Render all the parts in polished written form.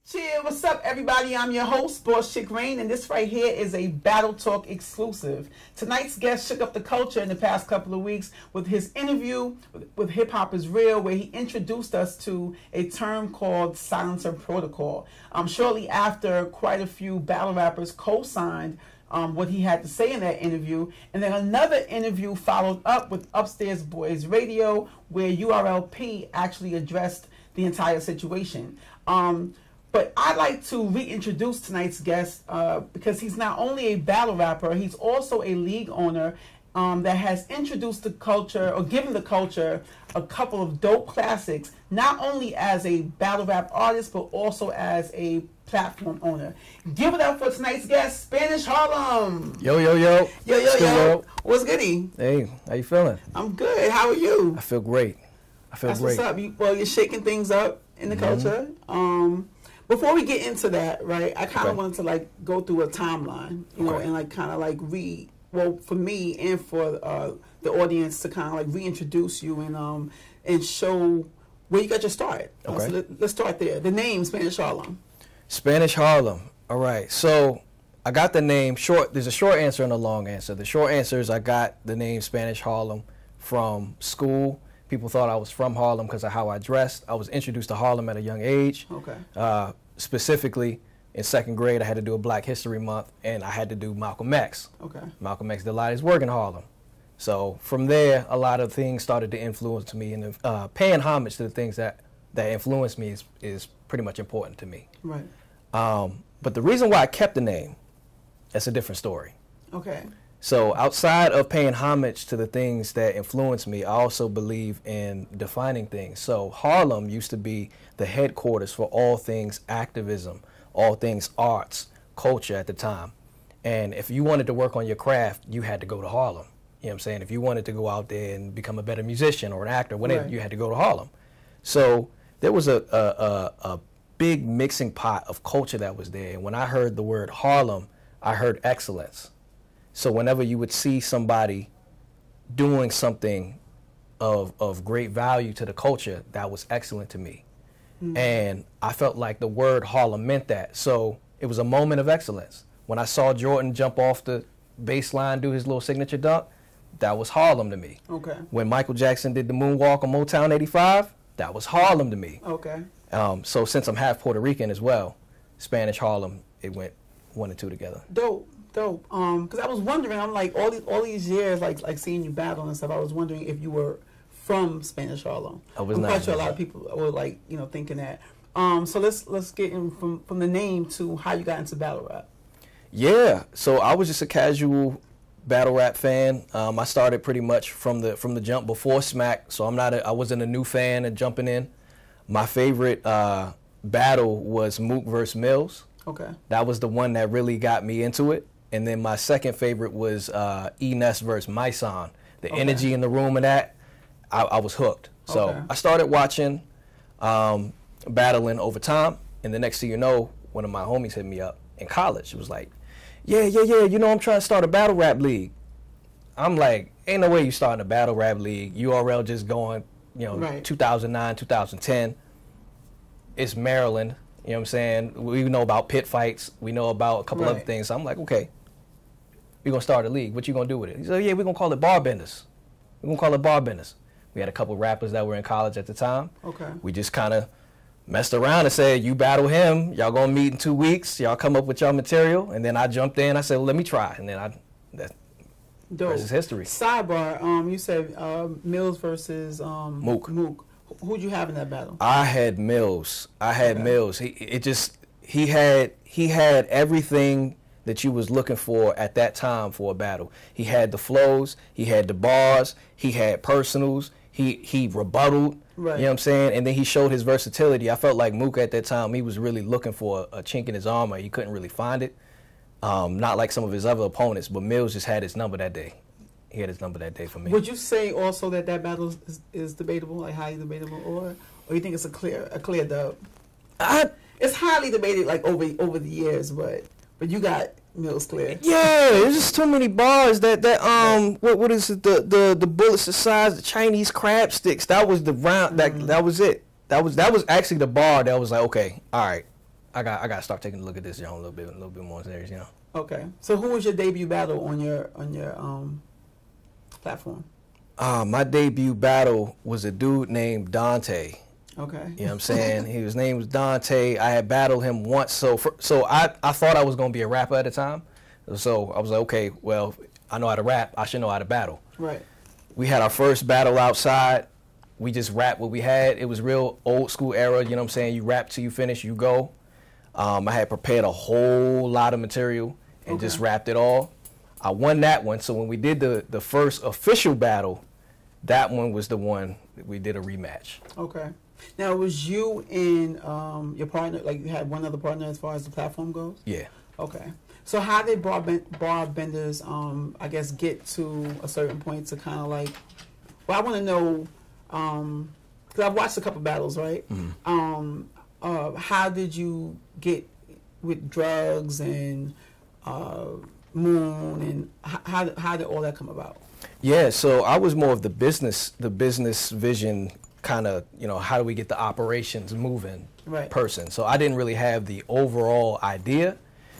Cheer, what's up everybody? I'm your host, Boss Chick Raine, and this right here is a Battle Talk exclusive. Tonight's guest shook up the culture in the past couple of weeks with his interview with Hip Hop Is Real, where he introduced us to a term called silencer protocol. Shortly after, quite a few battle rappers co-signed what he had to say in that interview, and then another interview followed up with Upstairs Boyz Radio, where URLP actually addressed the entire situation. But I'd like to reintroduce tonight's guest because he's not only a battle rapper, he's also a league owner that has introduced the culture, or given the culture, a couple of dope classics, not only as a battle rap artist, but also as a platform owner. Give it up for tonight's guest, Spanish Harlem. Yo, yo, yo. Yo, yo, yo. What's goody? Hey, how you feeling? I'm good. How are you? I feel great. That's what's up. You're shaking things up in the culture. Before we get into that, right, I kind of wanted to like go through a timeline, you know, and like kind of like for me and for the audience to kind of like reintroduce you and show where you got your start. So let's start there. The name Spanish Harlem. Spanish Harlem. All right. So I got the name short. There's a short answer and a long answer. The short answer is I got the name Spanish Harlem from school. People thought I was from Harlem because of how I dressed. I was introduced to Harlem at a young age. Specifically, in second grade, I had to do a Black History Month, and I had to do Malcolm X. Malcolm X did a lot of his work in Harlem. So from there, a lot of things started to influence me, and paying homage to the things that influenced me is pretty much important to me. Right. But the reason why I kept the name, that's a different story. So outside of paying homage to the things that influenced me, I also believe in defining things. So Harlem used to be the headquarters for all things activism, all things arts, culture at the time. And if you wanted to work on your craft, you had to go to Harlem. You know what I'm saying? If you wanted to go out there and become a better musician or an actor, whatever, you had to go to Harlem. So there was a big mixing pot of culture that was there. And when I heard the word Harlem, I heard excellence. So whenever you would see somebody doing something of great value to the culture, that was excellent to me. And I felt like the word Harlem meant that. So it was a moment of excellence. When I saw Jordan jump off the baseline, do his little signature dunk, that was Harlem to me. When Michael Jackson did the moonwalk on Motown 85, that was Harlem to me. So since I'm half Puerto Rican as well, Spanish Harlem, it went 1 and 2 together. Dope. Because I was wondering, I'm like all these years, like seeing you battle and stuff. I was wondering if you were from Spanish Harlem. I was not. I'm quite sure no. a lot of people were like, you know, thinking that. So let's get in from the name to how you got into battle rap. Yeah, so I was just a casual battle rap fan. I started pretty much from the jump before Smack. So I wasn't a new fan and jumping in. My favorite battle was Mook versus Mills. That was the one that really got me into it. And then my second favorite was E-Ness versus Myson. The energy in the room and that, I was hooked. So I started watching, battling over time. And the next thing you know, one of my homies hit me up in college. It was like, yeah, you know, I'm trying to start a battle rap league. I'm like, ain't no way you starting a battle rap league. URL just going, you know, 2009, 2010. It's Maryland. You know what I'm saying? We know about pit fights. We know about a couple other things. So I'm like, okay, we're going to start a league. What you going to do with it? He said, yeah, we're going to call it Bar Benders. We're going to call it Bar Benders. We had a couple rappers that were in college at the time. We just kind of messed around and said, you battle him. Y'all going to meet in 2 weeks. Y'all come up with y'all material. And then I jumped in. I said, well, let me try. And then that versus history. Sidebar, you said Mills versus Mook. Who'd you have in that battle? I had Mills. Mills. He had everything that you was looking for at that time for a battle. He had the flows, he had the bars, he had personals, he rebutted, you know what I'm saying? And then he showed his versatility. I felt like Mook at that time, he was really looking for a chink in his armor. He couldn't really find it. Not like some of his other opponents, but Mills just had his number that day. He had his number that day for me. Would you say also that battle is debatable, like highly debatable, or you think it's a clear dub? It's highly debated, like over the years, but you got Mills clear. Yeah, there's just too many bars that what is it, the bullets the size the Chinese crab sticks. That was the round. That was it. That was actually the bar that was like, okay, all right, I got to start taking a look at this, a little bit more serious, Okay. So who was your debut battle on your platform? My debut battle was a dude named Dante. Okay. You know what I'm saying? His name was Dante. I had battled him once. So I thought I was going to be a rapper at the time. So I was like, okay, well, I know how to rap. I should know how to battle. Right. We had our first battle outside. We just rapped what we had. It was real old school era. You know what I'm saying? You rap till you finish, you go. I had prepared a whole lot of material and just rapped it all. I won that one. So when we did the first official battle, that one was the one we did a rematch. Okay. Now, it was you and your partner, like you had one other partner as far as the platform goes? Yeah. Okay. So how did bar benders, I guess, get to a certain point to kind of like, well, I want to know, because I've watched a couple battles, right? Mm-hmm. How did you get with Drugz and Moon, and how did all that come about? Yeah, so I was more of the business vision kind of, how do we get the operations moving person. So I didn't really have the overall idea.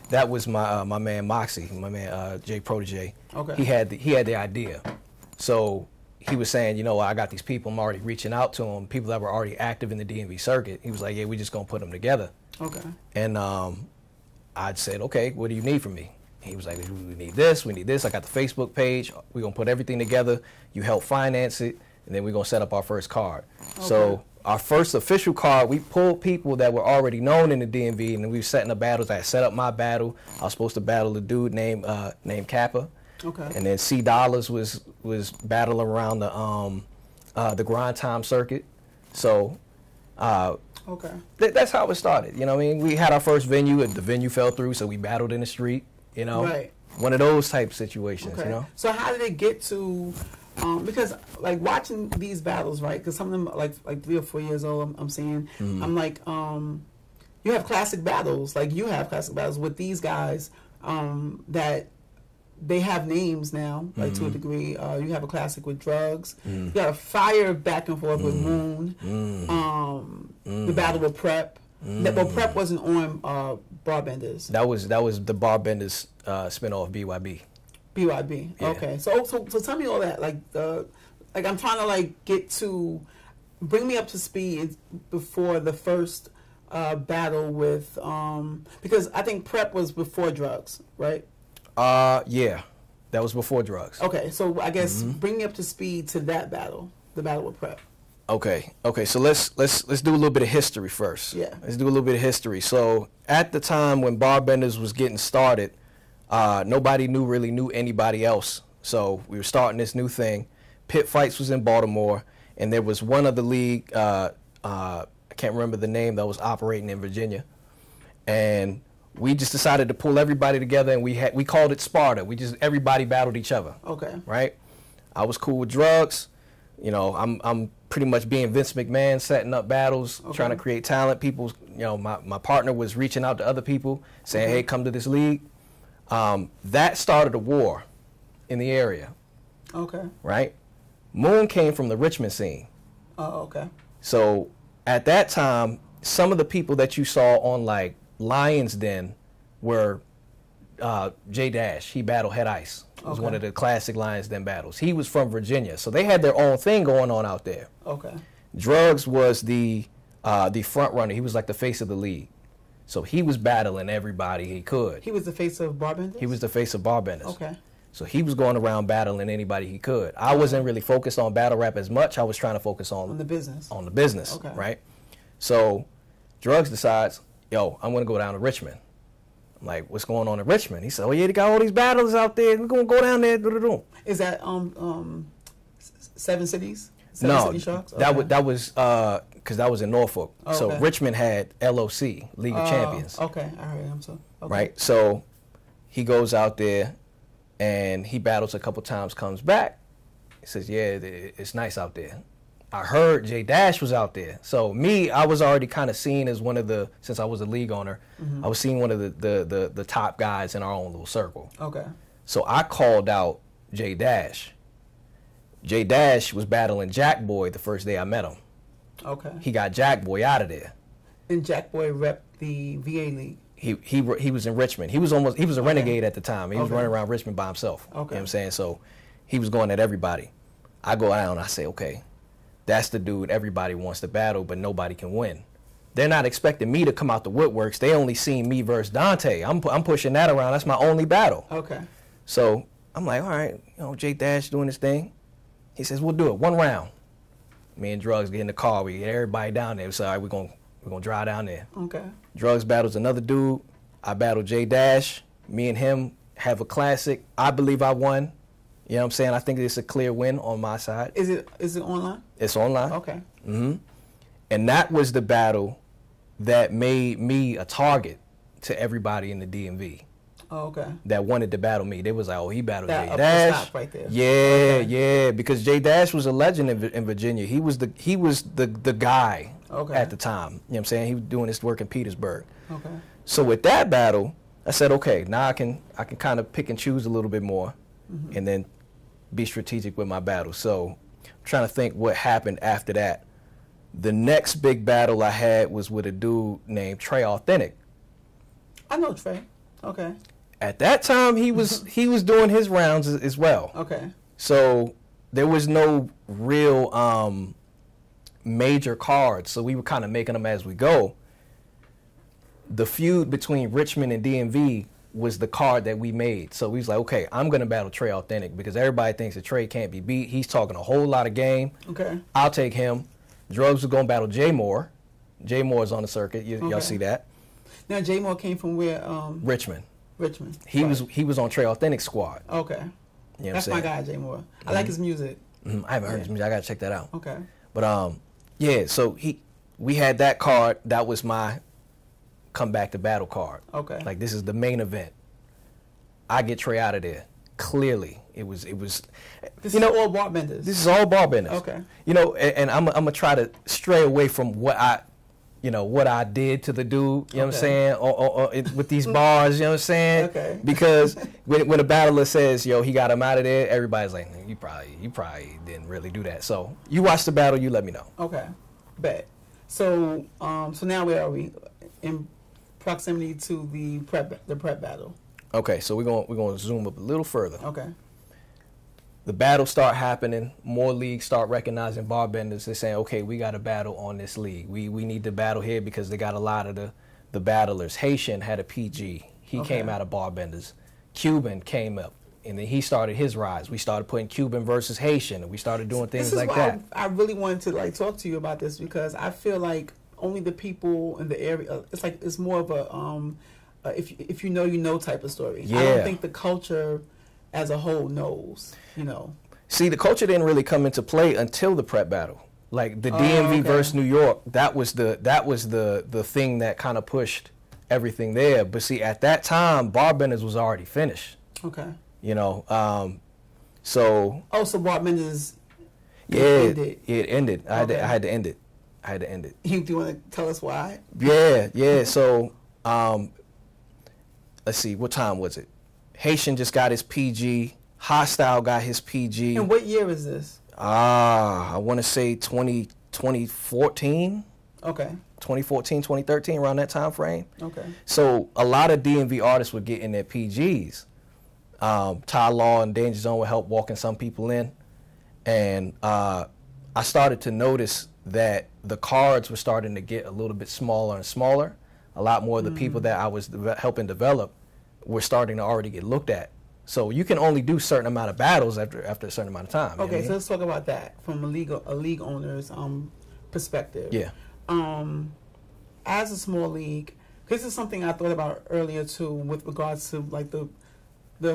That was my man Moxie, my man Jay Protege. Okay. He had the idea. So he was saying, I got these people, I'm already reaching out to them, people that were already active in the DMV circuit. He was like, yeah, we just gonna put them together. Okay. And I'd said, okay, what do you need from me? He was like, we need this, I got the Facebook page, we're gonna put everything together, you help finance it, and then we're gonna set up our first card. Okay. So our first official card, we pulled people that were already known in the DMV, and then we were setting up battles. I set up my battle. I was supposed to battle a dude named Kappa. Okay. And then C Dollars was battling around the grind time circuit. So okay. That's how it started. You know what I mean? We had our first venue, and the venue fell through, so we battled in the street, Right. One of those type situations, okay. So how did it get to because like watching these battles, right? Because some of them are like 3 or 4 years old. I'm seeing. Mm-hmm. I'm like, you have classic battles, like you have classic battles with these guys that they have names now, like to a degree. You have a classic with Drugz. You got a fire back and forth with Moon. The battle with Prep. Well, Prep wasn't on Barbenders. That was the Barbenders spinoff BYB. BYB. Yeah. Okay. So tell me all that. Like I'm trying to get to bring me up to speed before the first battle with because I think Prep was before Drugz, right? Yeah, that was before Drugz. Okay. So I guess bring me up to speed to that battle, the battle with Prep. Okay. So let's do a little bit of history first. Yeah. Let's do a little bit of history. So at the time when Barbenders was getting started, nobody really knew anybody else. So we were starting this new thing. Pit Fights was in Baltimore, and there was one other league, I can't remember the name, that was operating in Virginia. And we just decided to pull everybody together, and we called it Sparta. Everybody battled each other. Okay. Right? I was cool with Drugz. I'm pretty much being Vince McMahon, setting up battles, trying to create talent. People, my partner was reaching out to other people, saying, hey, come to this league. That started a war in the area. Okay. Right? Moon came from the Richmond scene. Oh, okay. So at that time, some of the people that you saw on Lions Den were J Dash. He battled Head Ice. It was one of the classic Lions Den battles. He was from Virginia, so they had their own thing going on out there. Okay. Drugz was the front runner. He was like the face of the league. So he was battling everybody he could. He was the face of Barbenders? He was the face of Barbenders. Okay. So he was going around battling anybody he could. I wasn't really focused on battle rap as much. I was trying to focus on the business. On the business, right? So Drugz decides, yo, I'm going to go down to Richmond. I'm like, what's going on in Richmond? He said, oh, yeah, they got all these battles out there. We're going to go down there. Is that 7 cities? No, City Sharks? that was because that was in Norfolk. Okay. So Richmond had LOC, League of Champions. Okay, I heard him. So right, so he goes out there and he battles a couple times, comes back. He says, yeah, it's nice out there. I heard J Dash was out there. So I was already kind of seen as one of the, since I was a league owner, I was seen one of the top guys in our own little circle. Okay. So I called out J Dash. J Dash was battling Jack Boy the first day I met him. Okay. He got Jack Boy out of there. And Jack Boy rep the VA League. He was in Richmond. He was a renegade at the time. He was running around Richmond by himself. Okay. You know what I'm saying? So he was going at everybody. I go out and I say, okay, that's the dude everybody wants to battle, but nobody can win. They're not expecting me to come out the woodworks. They only seen me versus Dante. I'm pushing that around. That's my only battle. Okay. So I'm like, all right, J Dash doing his thing. He says, we'll do it 1 round. Me and Drugz get in the car. We get everybody down there. We say, all right, we're gonna drive down there. Okay. Drugz battles another dude. I battle J Dash. Me and him have a classic. I believe I won. You know what I'm saying? I think it's a clear win on my side. Is it online? It's online. Okay. And that was the battle that made me a target to everybody in the DMV. Oh, okay. That wanted to battle me. They was like, oh, he battled That J Dash. right there. Yeah, yeah. Because J Dash was a legend in Virginia. He was the guy at the time. You know what I'm saying? He was doing his work in Petersburg. Okay. So with that battle, I said, okay, now I can kind of pick and choose a little bit more, and then be strategic with my battle. So I'm trying to think what happened after that. The next big battle I had was with a dude named Trey Authentic. I know Trey. Okay. At that time, he was doing his rounds as well. Okay. So there was no real major cards, so we were kind of making them as we go. The feud between Richmond and DMV was the card that we made. So we was like, okay, I'm going to battle Trey Authentic because everybody thinks that Trey can't be beat. He's talking a whole lot of game. Okay. I'll take him. Drugz was going to battle J Moore. J Moore's on the circuit. Y'all see that. Now, J Moore came from where? Richmond. Richmond. He was on Trey Authentic's squad. Okay. You know That's my guy, J Moore. I like his music. I haven't heard his music. I got to check that out. Okay. But yeah, so we had that card. That was my come back to battle card. Okay. Like, this is the main event. I get Trey out of there. Clearly, it was. This is all bar benders. This is all bar benders. Okay. And I'm gonna try to stray away from what I did to the dude. You know what I'm saying? Or with these bars. You know what I'm saying? Okay. Because when a battler says, "Yo, he got him out of there," everybody's like, "You probably didn't really do that." So you watch the battle. You let me know. Okay. Bet. So so now where are we? In proximity to the prep battle. Okay, so we're gonna zoom up a little further. Okay. The battles start happening. More leagues start recognizing bar benders. They're saying, okay, we got a battle on this league. We need to battle here because they got a lot of the battlers. Haitian had a PG. He came out of bar benders. Cuban came up, and then he started his rise. We started putting Cuban versus Haitian, and we started doing things like that. I really wanted to talk to you about this because I feel like only the people in the area. It's more of a if you know type of story. Yeah. I don't think the culture as a whole knows. See, the culture didn't really come into play until the prep battle. Like the DMV versus New York, that was the thing that kind of pushed everything there. But see, at that time, bar benders was already finished. Okay. So. Oh, so bar benders. It ended. I had to end it. Do you want to tell us why? Yeah. So, let's see, what time was it? Haitian just got his PG. Hostile got his PG. And what year is this? I want to say 2014. Okay. 2014, 2013, around that time frame. Okay. So a lot of DMV artists were getting their PGs. Ty Law and Danger Zone would help walking some people in. And I started to notice that the cards were starting to get a little bit smaller and smaller. A lot more of the people that I was helping develop were starting to already get looked at. So you can only do a certain amount of battles after a certain amount of time. Okay, so let's talk about that from a league owner's perspective. Yeah. As a small league, this is something I thought about earlier too, with regards to like the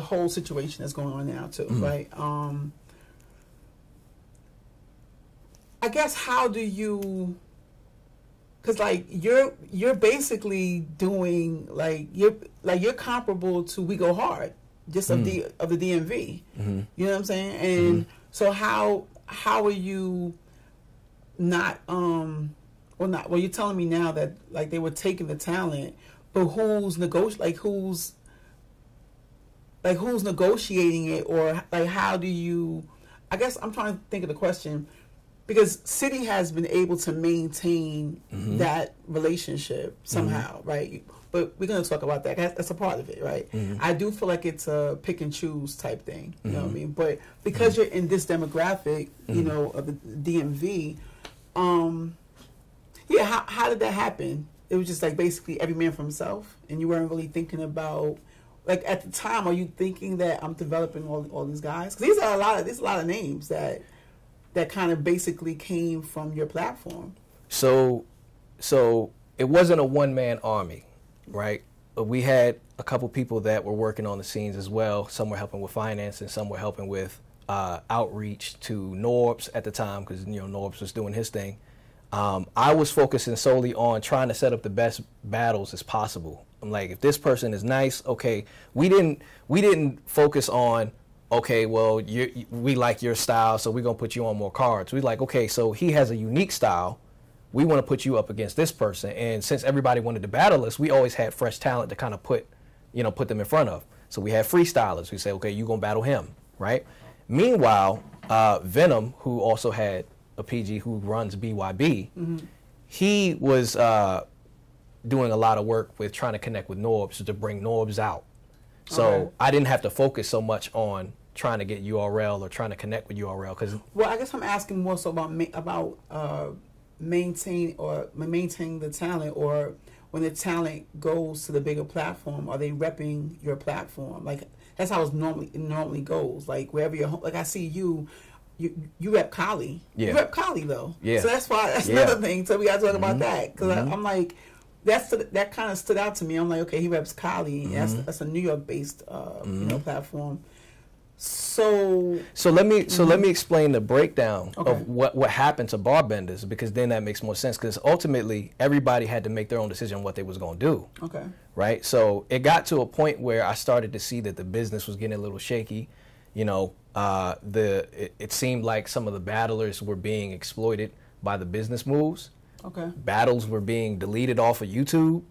whole situation that's going on now too, right? I guess how do you? Because like you're basically doing you're comparable to We Go Hard. Just of the DMV, you know what I'm saying, and so how are you not well you're telling me now that like they were taking the talent, but who's negotiating it, or like how do you? I guess I'm trying to think of the question. because City has been able to maintain that relationship somehow, right? But we're going to talk about that. That's a part of it, right? I do feel like it's a pick and choose type thing. You know what I mean? But because you're in this demographic, you know, of the DMV, yeah, how did that happen? It was just like basically every man for himself, and you weren't really thinking about, like at the time, are you thinking that I'm developing all these guys? Because there's a lot of names that kind of basically came from your platform. So it wasn't a one-man army. Right, we had a couple people that were working on the scenes as well. Some were helping with finance, and some were helping with outreach to Norbes at the time, because you know Norbes was doing his thing. I was focusing solely on trying to set up the best battles as possible. I'm like, if this person is nice, okay. We didn't focus on, okay, well we like your style, so we're gonna put you on more cards. We like, okay, so he has a unique style. We want to put you up against this person, and since everybody wanted to battle us, we always had fresh talent to kind of put them in front of. So we had freestylers. We say, okay, you're gonna battle him, right? Meanwhile, Venom, who also had a PG who runs BYB, he was doing a lot of work with trying to connect with Norbes to bring Norbes out. So I didn't have to focus so much on trying to get URL or trying to connect with URL, because. Well, I guess I'm asking more so about maintain the talent, or when the talent goes to the bigger platform, are they repping your platform? Like that's how it normally goes. Like wherever you're, like I see you rep Kali. Yeah. You rep Kali though. Yeah. So that's another thing. So we got to talk about that, because I'm like, that kind of stood out to me. I'm like, okay, he reps Kali. That's a New York based you know, platform. So let me explain the breakdown of what happened to Barbenders, because then that makes more sense, because ultimately everybody had to make their own decision on what they was going to do. Okay. Right? So it got to a point where I started to see that the business was getting a little shaky. You know, it seemed like some of the battlers were being exploited by the business moves. Okay. Battles were being deleted off of YouTube.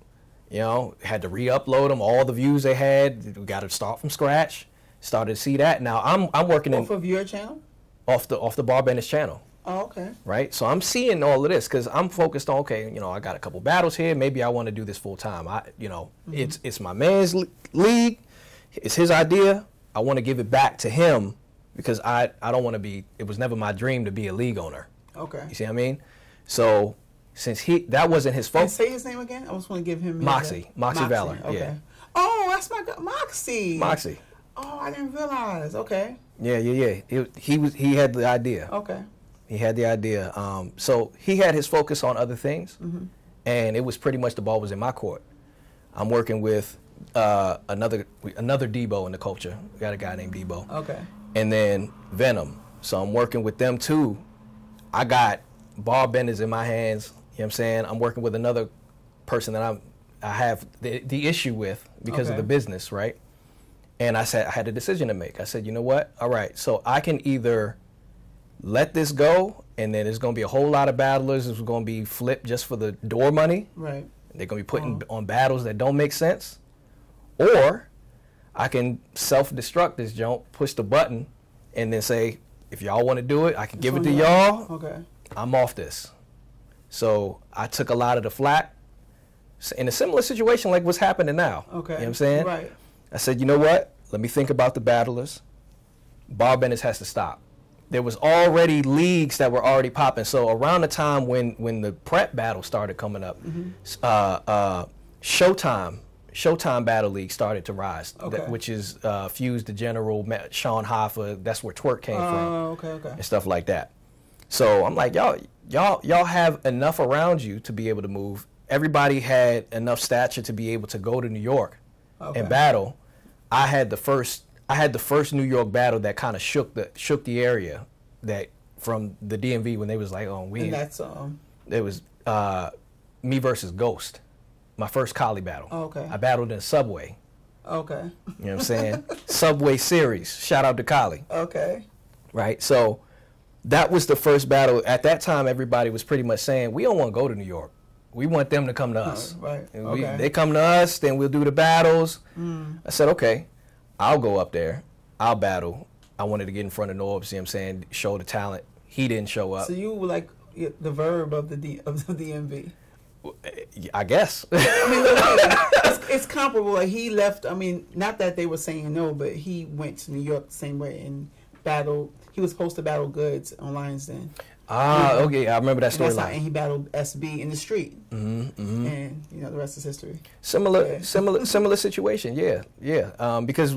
You know, had to re-upload them, all the views they had. We got to start from scratch. Started to see that. Now I'm working off of your channel? Off the Barbenders channel. Oh, okay. Right? So I'm seeing all of this because I'm focused on, okay, you know, I got a couple battles here. Maybe I want to do this full time. It's my man's league. It's his idea. I want to give it back to him because I don't want to be, it was never my dream to be a league owner. Okay. You see what I mean? So since that wasn't his focus. Say his name again. I just want to give him Moxie Valor. Okay. Yeah. Oh, that's my Moxie. Moxie. Oh, I didn't realize. Okay. Yeah. He had the idea. Okay. He had the idea. So he had his focus on other things, and it was pretty much the ball was in my court. I'm working with another Debo in the culture. We got a guy named Debo. Okay. And then Venom. So I'm working with them too. I got Barbenders in my hands. You know what I'm saying? I'm working with another person that I have the issue with because of the business, right? And I had a decision to make. I said, you know what? All right, so I can either let this go, and then there's going to be a whole lot of battlers. It's going to be flipped just for the door money. Right. They're going to be putting on battles that don't make sense. Or I can self-destruct this jump, push the button, and then say, if y'all want to do it, I can give it to y'all. Okay. I'm off this. So I took a lot of the flack in a similar situation like what's happening now. Okay. You know what I'm saying? Right. I said, you know what? Let me think about the battlers. Barbenders has to stop. There was already leagues that were already popping. So around the time when the prep battle started coming up, Showtime Battle League started to rise, which is Fuse the General, Sean Hoffa. That's where Twerk came from, and stuff like that. So I'm like, y'all have enough around you to be able to move. Everybody had enough stature to be able to go to New York and battle. I had the first New York battle that kind of shook the area, that from the DMV when they was like, oh, we. And that's it was me versus Ghost, my first Kali battle. Oh, okay. I battled in Subway. Okay. You know what I'm saying? Subway Series. Shout out to Kali. Okay. Right. So that was the first battle. At that time, everybody was pretty much saying, we don't want to go to New York. We want them to come to us. Right. They come to us, then we'll do the battles. I said, okay, I'll go up there. I'll battle. I wanted to get in front of Norbes, you know what I'm saying, show the talent, he didn't show up. So you were like the verb of the DMV. I guess. I mean, it's comparable. Like he left. I mean, not that they were saying no, but he went to New York the same way and battled. He was supposed to battle Goods on Lions Den. Okay, I remember that storyline. And he battled SB in the street, and the rest is history. Similar situation. Yeah. Because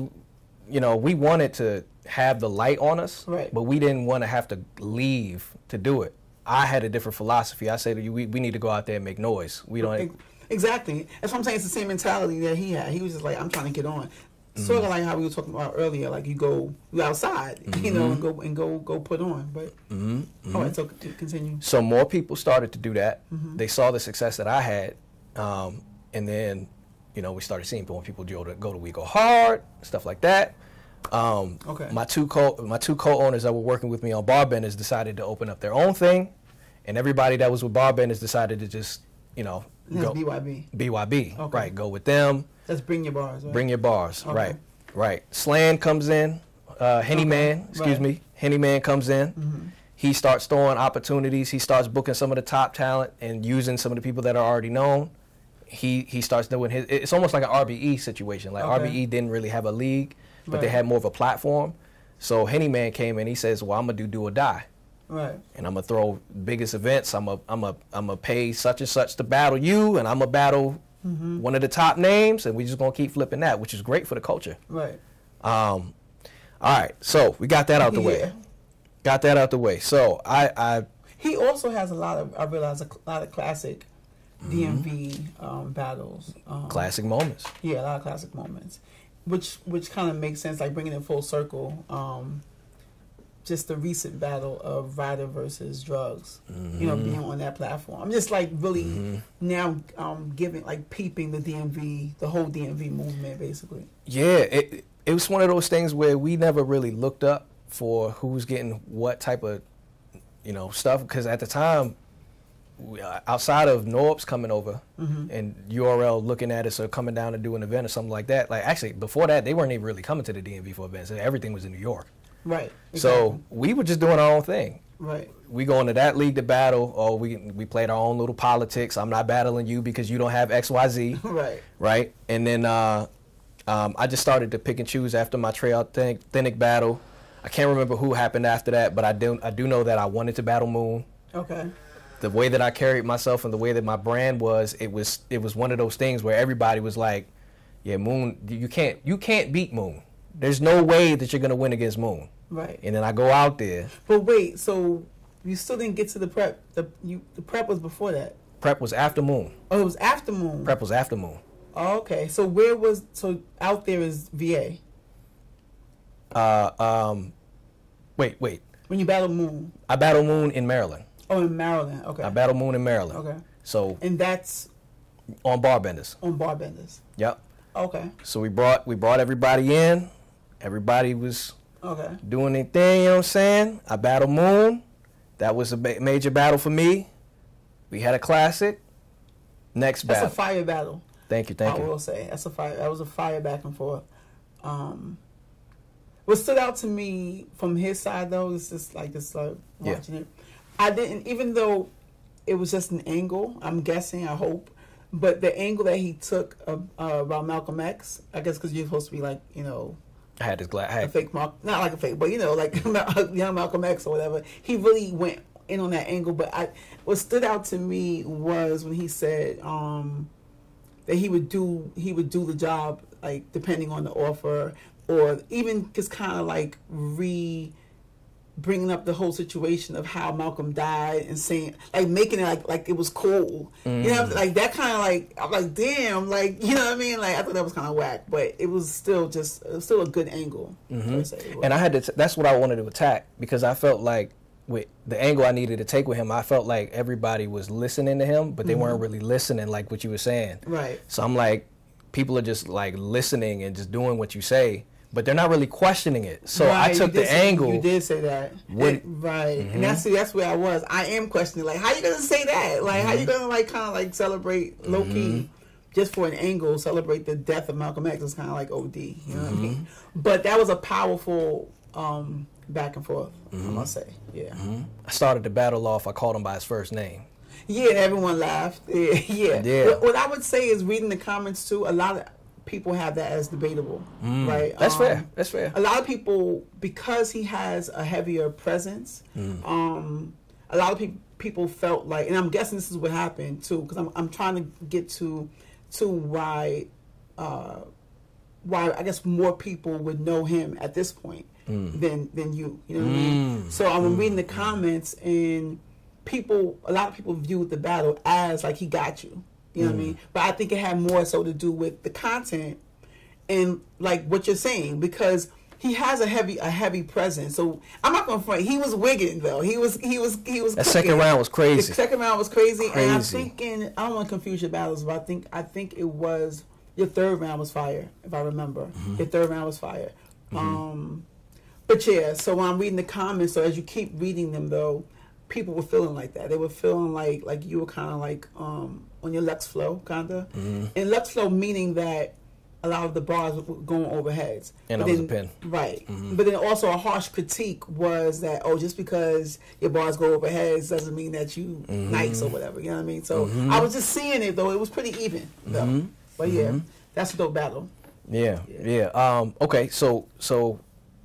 we wanted to have the light on us, right? But we didn't want to have to leave to do it. I had a different philosophy. I said, we need to go out there and make noise. We don't. Exactly. That's what I'm saying. It's the same mentality that he had. He was just like, I'm trying to get on. Sort of like how we were talking about earlier. Like you outside, and go put on. But all right, so continue. So more people started to do that. They saw the success that I had, and then we started seeing more people go to We Go Hard, stuff like that. Okay. My two co-owners that were working with me on Barbenders decided to open up their own thing, and everybody that was with Barbenders decided to just go BYB. Okay. Right? Go with them. That's Bring Your Bars. Right? Bring Your Bars. Okay. Right. Slan comes in. Henny Man. Excuse me. Henny Man comes in. He starts throwing opportunities. He starts booking some of the top talent and using some of the people that are already known. He starts doing his. It's almost like an RBE situation. Like RBE didn't really have a league, but they had more of a platform. So Henny Man came in. He says, "Well, I'm gonna do or die." Right. And I'm gonna throw biggest events. I'm gonna pay such and such to battle you, and I'm gonna battle one of the top names, and we just gonna keep flipping that, which is great for the culture. Right. All right. So we got that out the way. Got that out the way. So he also has a lot of classic DMV battles. Classic moments. Yeah, a lot of classic moments, which kind of makes sense. Like bringing it full circle. Just the recent battle of Ryder versus Drugz, being on that platform. I'm just like really now peeping the whole DMV movement, basically. Yeah, it was one of those things where we never really looked up for who's getting what type of, stuff. Because at the time, outside of Norbes coming over and URL looking at us or coming down to do an event or something like that, like actually before that, they weren't even really coming to the DMV for events. Everything was in New York. Right. Exactly. So we were just doing our own thing. Right. We go into that league to battle, or we played our own little politics. I'm not battling you because you don't have XYZ. Right. Right. And then I just started to pick and choose after my Trey Authentic battle. I can't remember who happened after that, but I do know that I wanted to battle Moon. Okay. The way that I carried myself and the way that my brand was, it was one of those things where everybody was like, "Yeah, Moon, you can't beat Moon. There's no way that you're gonna win against Moon." Right. And then I go out there. But wait, so you still didn't get to the prep? The prep was before that. Prep was after Moon. Oh, it was after Moon. Prep was after Moon. Oh, okay. So out there is VA. Wait. When you battle Moon. I battle Moon in Maryland. Oh, in Maryland. Okay. I battle Moon in Maryland. Okay. So. And that's. On Barbenders. On Barbenders. Yep. Okay. So we brought everybody in. Everybody was. Okay. Doing their thing, you know what I'm saying? I battled Moon. That was a major battle for me. We had a classic. Next battle. That's a fire battle. Thank you. I will say that's a fire. That was a fire back and forth. What stood out to me from his side though is just like watching it. I didn't, even though it was just an angle. I'm guessing. I hope. But the angle that he took about Malcolm X, I guess because you're supposed to be like, I had this a fake not like a fake, but like young Malcolm X or whatever. He really went in on that angle. But what stood out to me was when he said that he would do the job, like depending on the offer, or even just kind of like bringing up the whole situation of how Malcolm died and saying, like, making it like it was cool. Like that kind of like, I'm like, damn, like, you know what I mean? Like, I thought that was kind of whack, but it was still a good angle. And I had to, that's what I wanted to attack, because I felt like with the angle I needed to take with him, I felt like everybody was listening to him, but they weren't really listening like what you were saying. Right. So I'm like, people are just like listening and just doing what you say, but they're not really questioning it. So right, I took the angle. You did say that. Right. And that's where I was. I am questioning, like, how you going to say that? Like, how you going to, like, kind of, like, celebrate low-key, just for an angle, celebrate the death of Malcolm X? It's kind of like OD, you know what I mean? But that was a powerful back and forth. I must say, yeah. I started the battle off. I called him by his first name. Yeah, everyone laughed. Yeah. What I would say is reading the comments too. A lot of people have that as debatable, right? That's fair. That's fair. A lot of people, because he has a heavier presence, a lot of people felt like, and I'm guessing this is what happened too, because I'm trying to get to why I guess more people would know him at this point than you. You know what I mean? So I'm reading the comments, and a lot of people viewed the battle as like he got you. You know what I mean? But I think it had more so to do with the content and like what you're saying, because he has a heavy presence. So I'm not gonna front. He was wigging though. He was. That second round was crazy. The second round was crazy. And I'm thinking, I don't want to confuse your battles, but I think it was your third round was fire, if I remember. Your third round was fire. But yeah. So when I'm reading the comments, so as you keep reading them though, people were feeling like that. They were feeling like you were kind of like on your Lux flow, kinda. And Lux flow meaning that a lot of the bars were going over heads. And I was a pin. Right. But then also a harsh critique was that, just because your bars go over heads doesn't mean that you nice or whatever. You know what I mean? So I was just seeing it, though. It was pretty even, though. But yeah, that's a dope battle. Yeah. Okay, so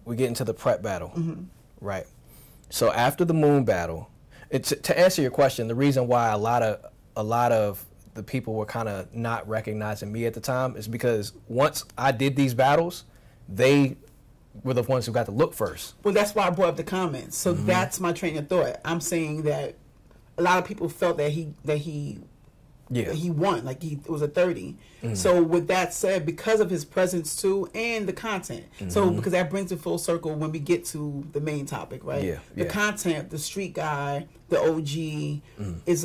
we get into the prep battle. Right. So after the Moon battle, to answer your question, the reason why a lot of the people were kind of not recognizing me at the time is because once I did these battles, they were the ones who got to look first. Well, that's why I brought up the comments. So that's my train of thought. I'm saying that a lot of people felt that he won, like it was a 30. So with that said, because of his presence too and the content, so because that brings it full circle when we get to the main topic, right? The content, the street guy, the OG it's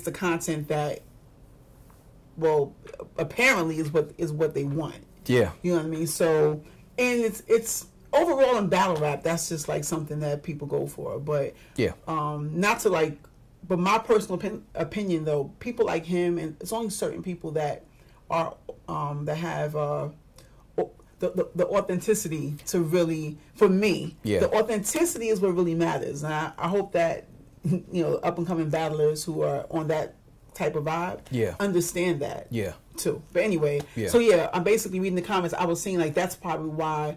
the content that, well, apparently is what they want. Yeah, you know what I mean. So, and it's overall in battle rap, that's just like something that people go for, but not to like. But my personal opinion, though, people like him, and it's only certain people that are that have the authenticity to really, for me, the authenticity is what really matters. And I hope that up and coming battlers who are on that type of vibe understand that too. But anyway, so I'm basically reading the comments. I was seeing like that's probably why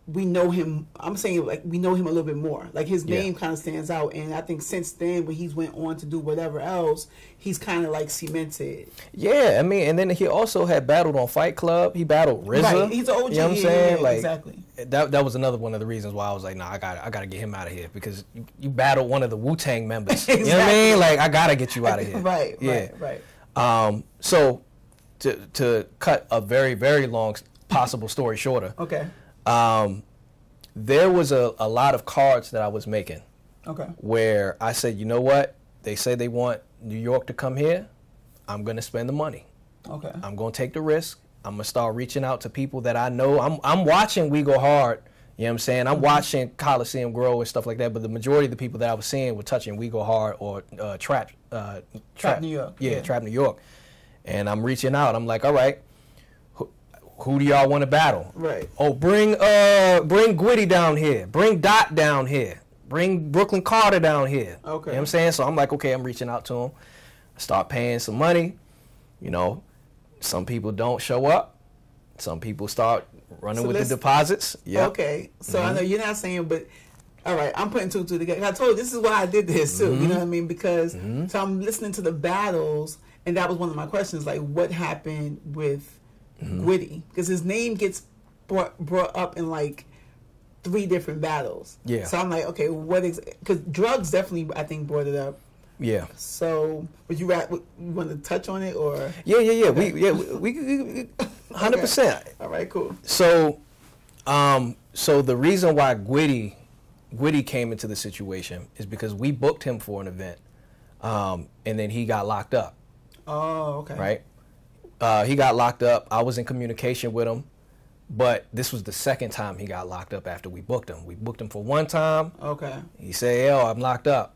we know him. I'm saying like we know him a little bit more. Like his name kind of stands out, and I think since then when he's went on to do whatever else, he's kind of like cemented. Yeah, I mean, and then he also had battled on Fight Club. He battled RZA. Right, he's an OG. You know what I'm saying? Like exactly. That was another one of the reasons why I was like, nah, I gotta get him out of here, because you battled one of the Wu-Tang members. You know what I mean? Like I gotta get you out of here. Right. So to cut a very, very long possible story shorter. Okay. There was a lot of cards that I was making. Okay. Where I said, you know what? They say they want New York to come here. I'm gonna spend the money. Okay. I'm gonna take the risk. I'm gonna start reaching out to people that I know. I'm watching We Go Hard. You know what I'm saying? I'm watching Coliseum grow and stuff like that. But the majority of the people that I was seeing were touching We Go Hard or Trap New York. Yeah, Trap New York. And I'm reaching out. I'm like, all right. Who do y'all want to battle? Right. Oh, bring Gwitty down here. Bring Dot down here. Bring Brooklyn Carter down here. Okay. You know what I'm saying? So I'm like, okay, I'm reaching out to him. I start paying some money. Some people don't show up. Some people start running with the deposits. Yeah. Okay. So I know you're not saying, but all right, I'm putting two and two together. I told you this is why I did this too. You know what I mean? Because so I'm listening to the battles, and that was one of my questions, like what happened with Gwitty, because his name gets brought up in like 3 different battles. Yeah. So I'm like, okay, what is? Because Drugz definitely, I think, brought it up. Yeah. So, would you want to touch on it or? Yeah. Okay. We 100%. Okay. All right, cool. So, so the reason why Gwitty came into the situation is because we booked him for an event, and then he got locked up. Oh, okay. Right. He got locked up. I was in communication with him, but this was the second time he got locked up after we booked him. We booked him for one time. Okay. He said, yo, I'm locked up.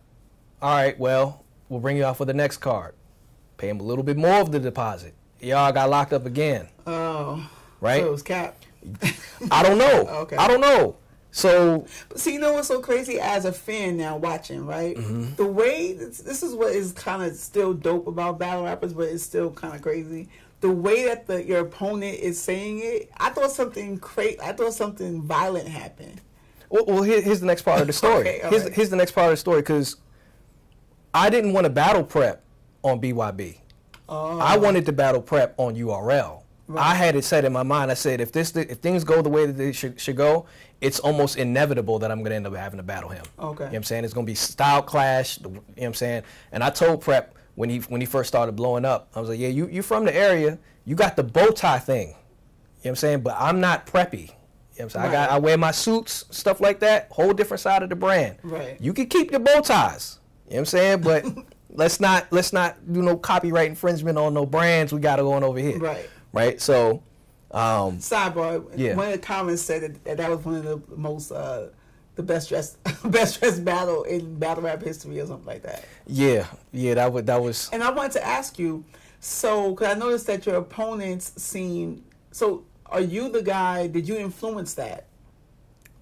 All right, well, we'll bring you out for the next card. Pay him a little bit more of the deposit. Y'all got locked up again. Oh. Right? So it was cap. I don't know. Okay. I don't know. So, see, you know what's so crazy as a fan now watching, right? Mm-hmm. The way this is what is kind of still dope about battle rappers, but it's still kind of crazy. The way that your opponent is saying it, I thought something violent happened. Well, here's the next part of the story. Okay, here's the next part of the story, because I didn't want to battle prep on BYB. Oh. I wanted to battle prep on URL. Right. I had it set in my mind. I said, if things go the way that they should go, it's almost inevitable that I'm going to end up having to battle him. Okay. You know what I'm saying? It's going to be style clash, you know what I'm saying? And I told Prep when he first started blowing up, I was like, yeah, you from the area, you got the bow tie thing. You know what I'm saying? But I'm not preppy. You know what I'm saying? Right. I wear my suits, stuff like that, whole different side of the brand. Right. You can keep your bow ties. You know what I'm saying? But let's not do no copyright infringement on no brands we got going over here. Right. Right. So, sidebar. Yeah. One of the comments said that was one of the most the best dressed battle in battle rap history or something like that. Yeah. That was. And I wanted to ask you, so because I noticed that your opponents seem so. Are you the guy? Did you influence that?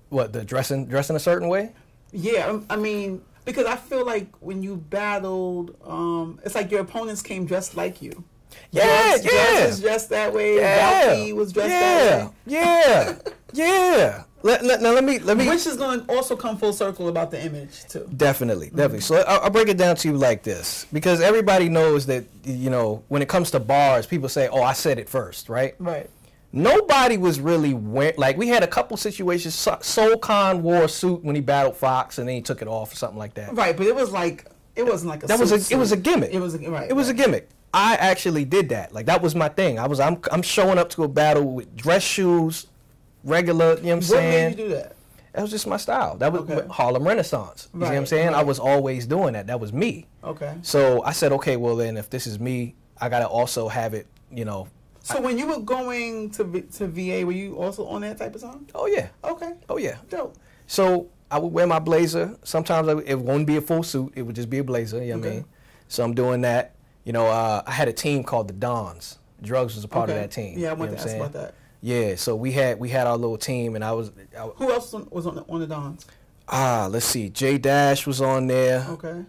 What, the dressing a certain way? Yeah, I mean, because I feel like when you battled, it's like your opponents came dressed like you. Yeah, Drugz was dressed that way. Yeah, Ralphy was dressed that way. Yeah. Let me. Which is going to also come full circle about the image too. Definitely. So I'll break it down to you like this, because everybody knows that, you know, when it comes to bars, people say, "Oh, I said it first," right? Right. Nobody was really like, we had a couple situations. Soul Khan wore a suit when he battled Fox, and then he took it off or something like that. Right, but it wasn't like a it was a gimmick. It was a gimmick. I actually did that. Like, that was my thing. I'm showing up to a battle with dress shoes, regular, you know what I'm saying? What made you do that? That was just my style. That was Harlem Renaissance. You see what I'm saying? Right. I was always doing that. That was me. Okay. So I said, okay, well then, if this is me, I gotta also have it, you know. So when you were going to VA, were you also on that type of song? Oh yeah. Okay. Oh yeah. Dope. So I would wear my blazer. Sometimes it wouldn't be a full suit. It would just be a blazer. You know what I mean? So I'm doing that. You know, I had a team called the Dons. Drugz was a part of that team. Yeah, I wanted to ask about that. Yeah, so we had our little team, and who else was on the Dons? Let's see. J Dash was on there. Okay.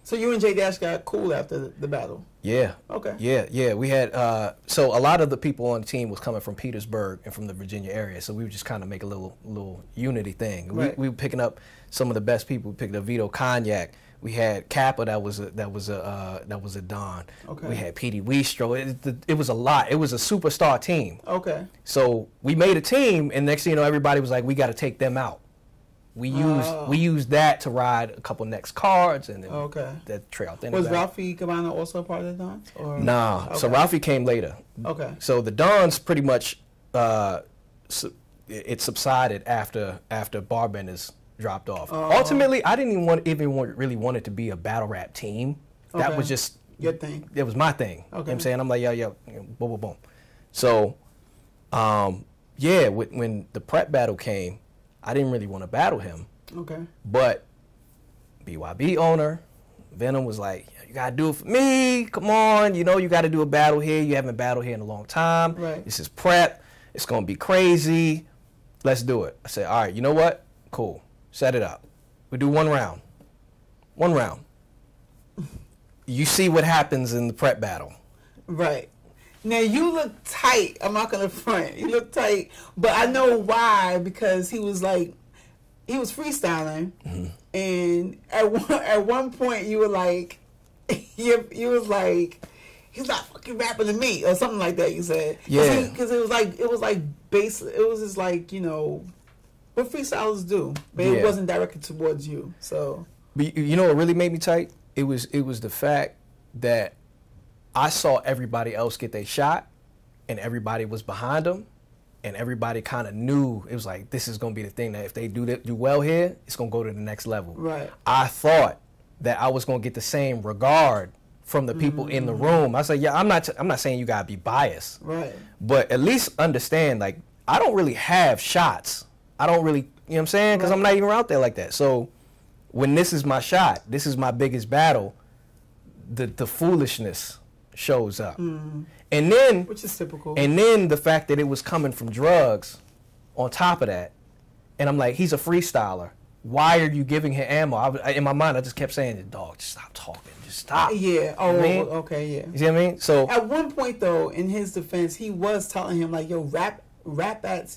So you and J Dash got cool after the battle? Yeah. Okay. Yeah. We had so a lot of the people on the team was coming from Petersburg and from the Virginia area, so we would just kind of make a little unity thing. Right. We were picking up some of the best people. We picked up Vito Cognac. We had Kappa that was a Don. Okay. We had Petey Weestro. It was a lot. It was a superstar team. Okay. So we made a team, and next thing you know, everybody was like, "We got to take them out." We used that to ride a couple next cards, and then that trail. Was Ralphy Gabbana also a part of the Dons? Nah. Okay. So Ralphie came later. Okay. So the Dons pretty much it subsided after Barbenders dropped off. Ultimately, I didn't even really want it to be a battle rap team. That was just your thing. It was my thing. Okay. You know what I'm saying? I'm like, yo, boom, boom, boom. So, yeah, when the prep battle came, I didn't really want to battle him. Okay. But BYB owner, Venom was like, you got to do it for me. Come on. You know, you got to do a battle here. You haven't battled here in a long time. Right. This is prep. It's going to be crazy. Let's do it. I said, all right, you know what? Cool. Set it up. We do one round. You see what happens in the prep battle. Right. Now, you look tight. I'm not going to front. You look tight. But I know why, because he was freestyling. Mm-hmm. And at one point, you were like, you was like, he's not fucking rapping to me, or something like that, you said. Yeah. Because it was like basic. It was just like, you know, what freestylers do. But it wasn't directed towards you. So. But you know what really made me tight? It was the fact that I saw everybody else get their shot, and everybody was behind them, and everybody kind of knew it was like, this is going to be the thing that if they do well here, it's going to go to the next level. Right. I thought that I was going to get the same regard from the people in the room. I said, yeah, I'm not saying you got to be biased. Right. But at least understand, like, I don't really have shots. I don't really, you know what I'm saying? Because I'm not even out there like that. So when this is my shot, this is my biggest battle, the foolishness shows up. And then, which is typical. And then the fact that it was coming from Drugz on top of that, And I'm like, he's a freestyler. Why are you giving him ammo? In my mind, I just kept saying, dog, just stop talking. Just stop. Yeah. Oh, you know I mean? Okay, yeah. You see what I mean? So at one point, though, in his defense, he was telling him, like, yo, rap at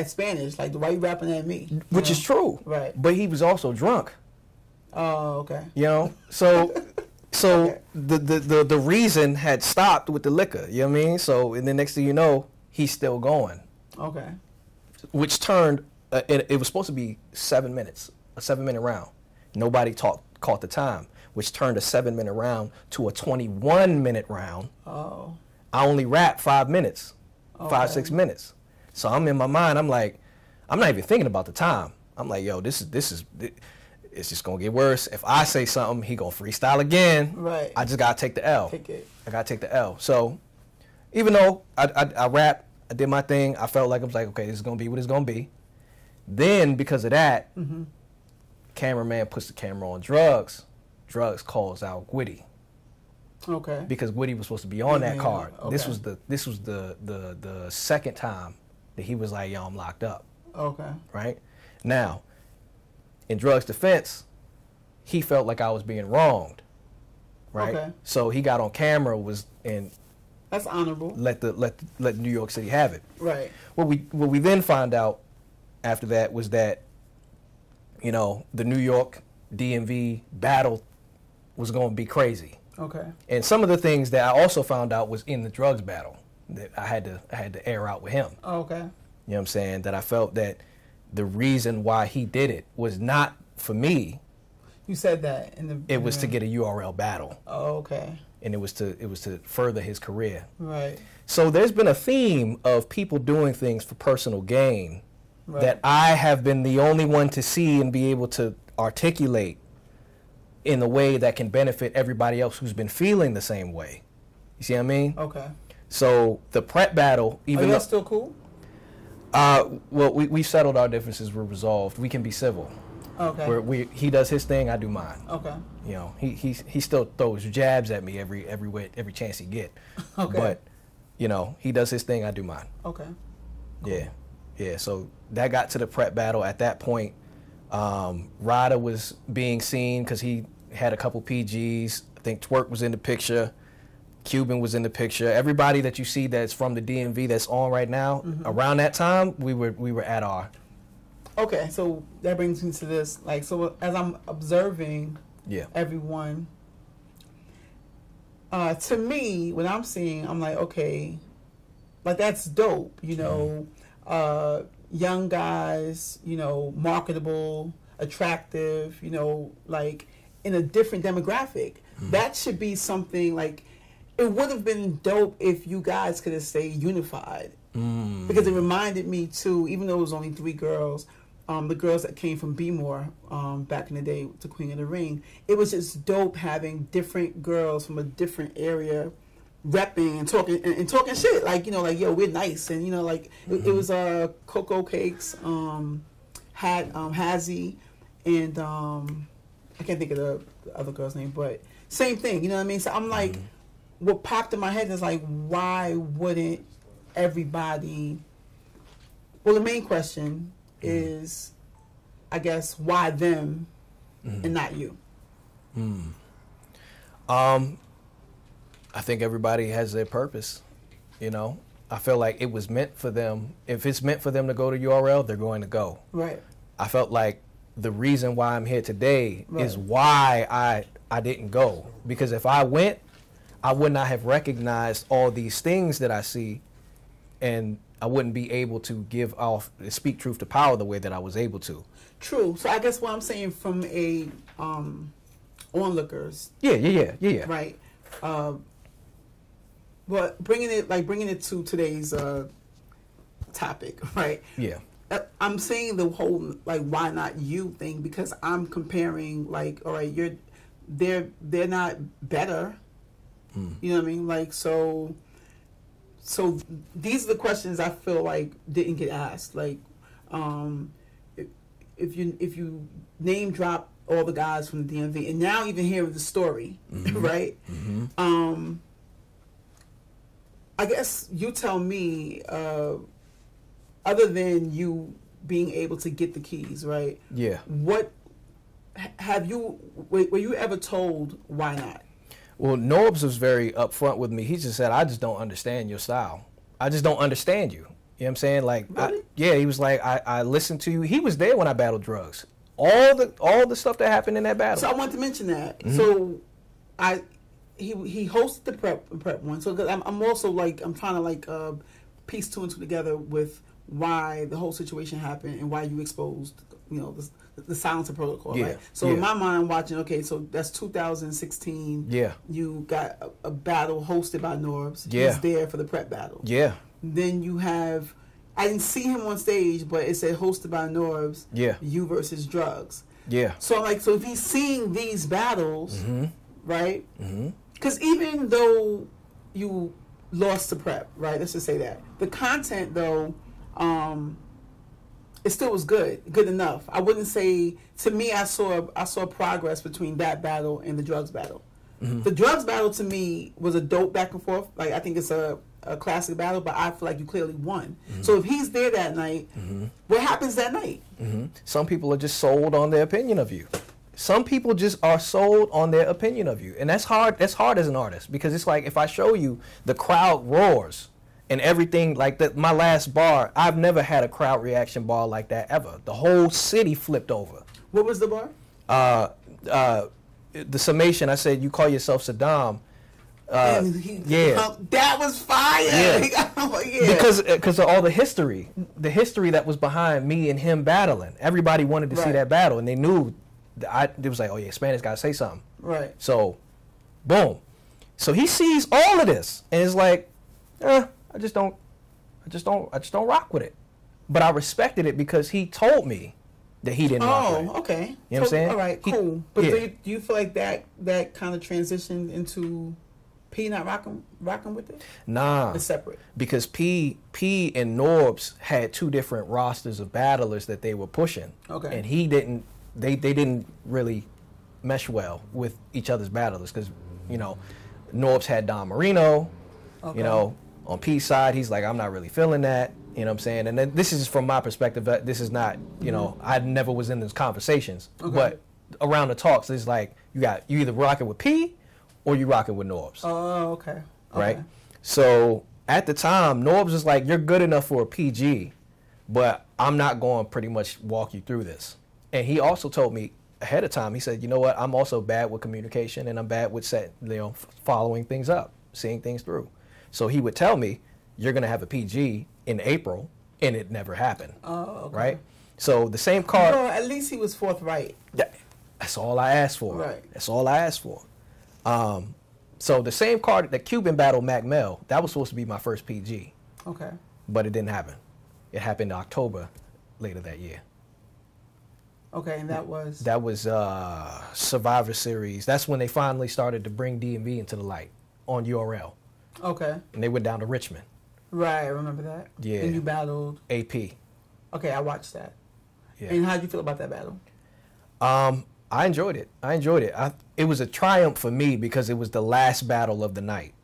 Spanish. Like, why you rapping at me? Which is true. Right. But he was also drunk. Oh, okay. You know? So Okay. the reason had stopped with the liquor. You know what I mean? So, and the next thing you know, he's still going. Okay. Which turned, it was supposed to be 7 minutes, a 7-minute round. Nobody caught the time, which turned a 7-minute round to a 21-minute round. Oh. I only rapped 5 minutes, Okay. 5-6 minutes. So I'm in my mind, I'm like, I'm not even thinking about the time. I'm like, yo, this is it's just gonna get worse. If I say something, he gonna freestyle again. Right. I just gotta take the L. Take it. I gotta take the L. So even though I rapped, I did my thing, I felt like I was like, okay, this is gonna be what it's gonna be. Then because of that, cameraman puts the camera on Drugz. Drugz calls out Gwitty. Okay. Because Gwitty was supposed to be on that card. Okay. This was the second time that he was like, yo, I'm locked up. Okay. Right? Now, in Drugz' defense, he felt like I was being wronged. Right? Okay. So he got on camera and That's honorable. let New York City have it. Right. What we then found out after that was that, you know, the New York DMV battle was going to be crazy. Okay. And some of the things that I also found out was in the Drugz battle that I had to air out with him. Okay. You know what I'm saying? That I felt that the reason why he did it was not for me. You said that in the. It was to get a URL battle. Oh, okay. And it was to further his career. Right. So there's been a theme of people doing things for personal gain Right. that I have been the only one to see and be able to articulate in a way that can benefit everybody else who's been feeling the same way. You see what I mean? Okay. So the prep battle, even Are though y'all still cool? well, we settled our differences. We're resolved. We can be civil. Okay. He does his thing. I do mine. Okay. You know, he still throws jabs at me every chance he get. Okay. But you know, he does his thing. I do mine. Okay. Cool. Yeah. So that got to the prep battle. At that point, Ryder was being seen because he had a couple PGs. I think Twerk was in the picture. Cuban was in the picture. Everybody that you see that's from the DMV that's on right now, around that time, we were at our. Okay, so that brings me to this. Like, so as I'm observing everyone, to me, what I'm seeing, I'm like, okay, like that's dope, you know, young guys, you know, marketable, attractive, you know, like in a different demographic. That should be something like, it would have been dope if you guys could have stayed unified. Because it reminded me too, even though it was only 3 girls, the girls that came from B-More back in the day, the Queen of the Ring, it was just dope having different girls from a different area repping and talking shit. Like, you know, like, yo, we're nice. And, you know, like, it was Cocoa Cakes, had Hazzy, and I can't think of the other girl's name, but same thing, you know what I mean? So I'm like, what popped in my head is like, why wouldn't everybody... Well, the main question is, I guess, why them and not you? I think everybody has their purpose, you know. I feel like it was meant for them. If it's meant for them to go to URL, they're going to go. Right. I felt like the reason why I'm here today is why I didn't go. Because if I went, I would not have recognized all these things that I see, and I wouldn't be able to speak truth to power the way that I was able to. True. So I guess what I'm saying from a onlookers. Yeah. Right. But bringing it to today's topic, right? Yeah. I'm saying the whole like why not you thing because I'm comparing like, all right, they're not better. You know what I mean? Like so these are the questions I feel like didn't get asked. Like if you name drop all the guys from the DMV and now even hear the story, right? I guess you tell me, other than you being able to get the keys, right? Yeah. What have you? Were you ever told why not? Well, Norbes was very upfront with me. He just said, "I just don't understand your style. I just don't understand you." You know what I'm saying? Like, really? yeah, he was like, I listened to you. He was there when I battled Drugz. All the stuff that happened in that battle. So I wanted to mention that. So he hosted the prep one. So I'm also like I'm trying to like piece two and two together with why the whole situation happened and why you exposed the silencer protocol. Right. So in my mind, I'm watching. Okay, so that's 2016. Yeah. You got a battle hosted by Norbes. Yeah. He's there for the prep battle. Yeah. Then you have. I didn't see him on stage, but it said hosted by Norbes. Yeah. You versus Drugz. Yeah. So I'm like, so if he's seeing these battles, right? Because even though you lost to prep, right? Let's just say that the content though, it still was good enough. I wouldn't say. To me, I saw progress between that battle and the Drugz battle. The Drugz battle to me was a dope back and forth. Like I think it's a classic battle, but I feel like you clearly won. So if he's there that night, what happens that night? Some people are just sold on their opinion of you. Some people just are sold on their opinion of you, and that's hard. That's hard as an artist because it's like if I show you the crowd roars and everything like that. My last bar, I've never had a crowd reaction bar like that ever. The whole city flipped over. What was the bar? The summation. I said, "You call yourself Saddam." That was fire. Yeah. Because of all the history that was behind me and him battling. Everybody wanted to see that battle, and they knew. It was like, oh yeah, Spanish gotta say something. Right. So, boom. So he sees all of this, and it's like, I just don't rock with it. But I respected it because he told me that he didn't rock with it. Oh, okay. You know what I'm saying? All right, cool. But do you feel like that kind of transitioned into P not rocking with it? Nah. It's separate. Because P and Norbes had two different rosters of battlers that they were pushing. Okay. And he didn't, they didn't really mesh well with each other's battlers because, Norbes had Don Marino, on P's side, he's like, I'm not really feeling that. You know what I'm saying? And then this is from my perspective. This is not, I never was in those conversations. Okay. But around the talks, it's like you either rocking with P or you rocking with Norbes. Oh, okay. Right? So at the time, Norbes was like, you're good enough for a PG, but I'm not going to pretty much walk you through this. And he also told me ahead of time, he said, you know what? I'm also bad with communication and I'm bad with following things up, seeing things through. So he would tell me, you're going to have a PG in April, and it never happened. Oh, okay. Right? So the same card. Well, at least he was forthright. That's all I asked for. Right. That's all I asked for. So the same card, the Cuban battle, Mac Mel, that was supposed to be my first PG. Okay. But it didn't happen. It happened in October later that year. Okay, and that was? That was Survivor Series. That's when they finally started to bring DMV into the light on URL. Okay. And they went down to Richmond. Right, I remember that. Yeah. And you battled? AP. Okay, I watched that. Yeah. And how did you feel about that battle? I enjoyed it. It was a triumph for me because it was the last battle of the night.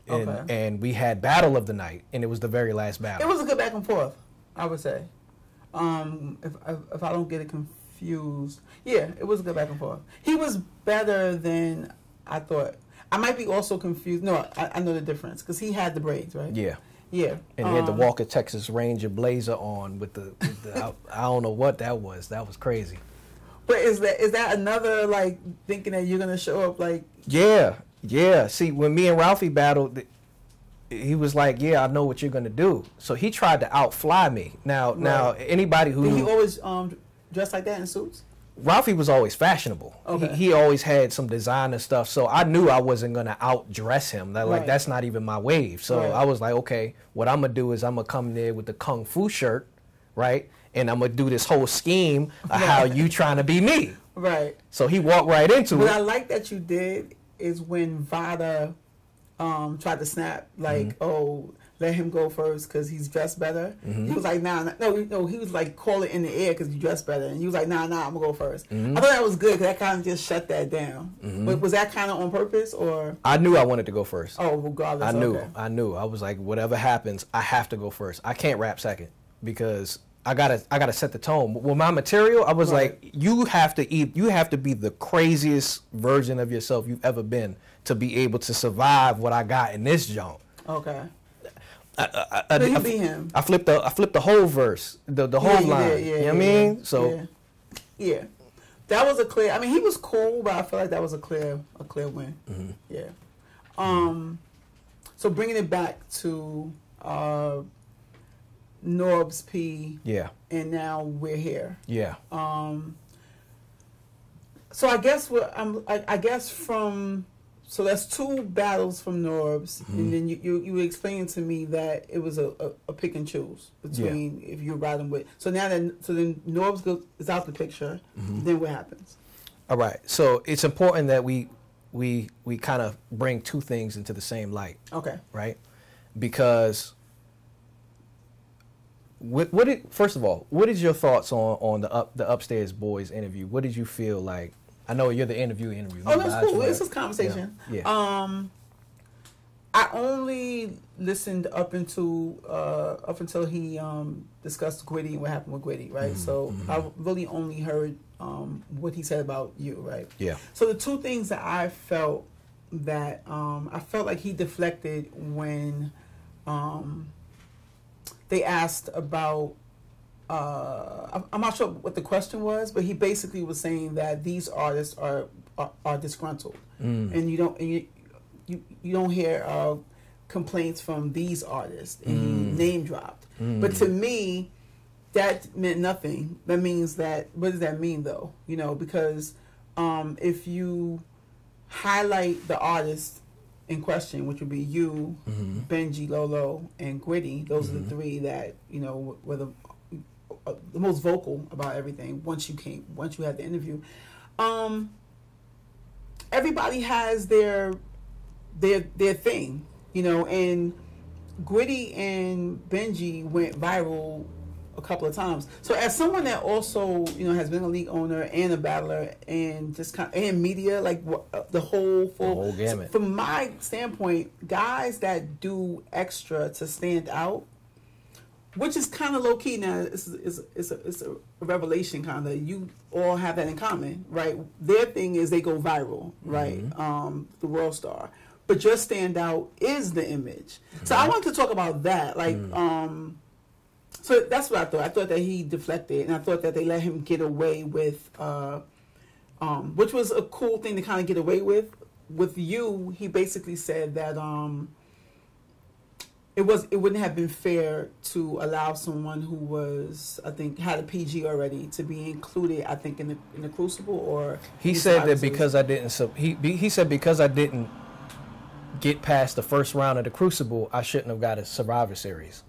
And we had battle of the night, and it was the very last battle. It was a good back and forth, I would say. If I don't get it confused. Yeah, it was a good back and forth. He was better than I thought. I might be also confused. No, I know the difference because he had the braids, right? Yeah. Yeah. And he had the Walker Texas Ranger blazer on with the I don't know what that was. That was crazy. But is that another like thinking that you're gonna show up like? Yeah. See, when me and Ralphy battled, he was like, "Yeah, I know what you're gonna do." So he tried to outfly me. Now anybody who did he always dress like that in suits? Ralphy was always fashionable. Okay. He always had some designer stuff, so I knew I wasn't gonna outdress him. That's not even my wave. So I was like, okay, what I'm gonna do is I'm gonna come there with the kung fu shirt, right? And I'm gonna do this whole scheme of how you trying to be me. Right. So he walked right into it. What I like that you did is when Vada tried to snap, like, let him go first because he's dressed better. He was like, no, he was like, call it in the air because you dressed better. And he was like, nah, I'm going to go first. I thought that was good because that kind of just shut that down. But was that kind of on purpose or? I knew I wanted to go first. Oh, regardless. I knew. I was like, whatever happens, I have to go first. I can't rap second because I gotta set the tone. With my material, I was like, you have to be the craziest version of yourself you've ever been to be able to survive what I got in this junk. Okay. I be him. I flipped the whole verse, the whole line. You know what I mean? So yeah. That was a clear. I mean, he was cool, but I feel like that was a clear win. Mm-hmm. Yeah. So bringing it back to Norbes P. Yeah. And now we're here. Yeah. So I guess I guess from. So that's 2 battles from Norbes, and then you were explaining to me that it was a pick and choose between if you're riding with. So now then Norbes is out the picture. Then what happens? All right. So it's important that we kind of bring 2 things into the same light. Okay. Right? Because first of all, what is your thoughts on the Upstairs Boys interview? What did you feel like? I know you're the interview. Oh, that's cool. This is conversation. Yeah. I only listened up until he discussed Gwitty and what happened with Gwitty, right? So I really only heard what he said about you, right? Yeah. So the 2 things that I felt like he deflected when they asked about. I'm not sure what the question was, but he basically was saying that these artists are disgruntled, and you don't hear complaints from these artists, and he name dropped. But to me, that meant nothing. That means that what does that mean though? You know, because if you highlight the artist in question, which would be you, Benji, LoLo, and Gwitty, those are the 3 that were the most vocal about everything once you had the interview. Everybody has their thing, and Gwitty and Benji went viral a couple of times. So as someone that also has been a league owner and a battler and just and media, like the whole gamut. So from my standpoint, guys that do extra to stand out, which is kind of low key now. It's a revelation, kind of. You all have that in common, right? Their thing is they go viral, right? The world star, but your standout is the image. So I wanted to talk about that, like. So that's what I thought. I thought that he deflected, and I thought that they let him get away with, which was a cool thing to kind of get away with. With you, he basically said that. It wouldn't have been fair to allow someone who was, I think, had a PG already to be included, I think, in the Crucible, or he said that because I didn't he said because I didn't get past the first round of the Crucible, I shouldn't have got a Survivor Series.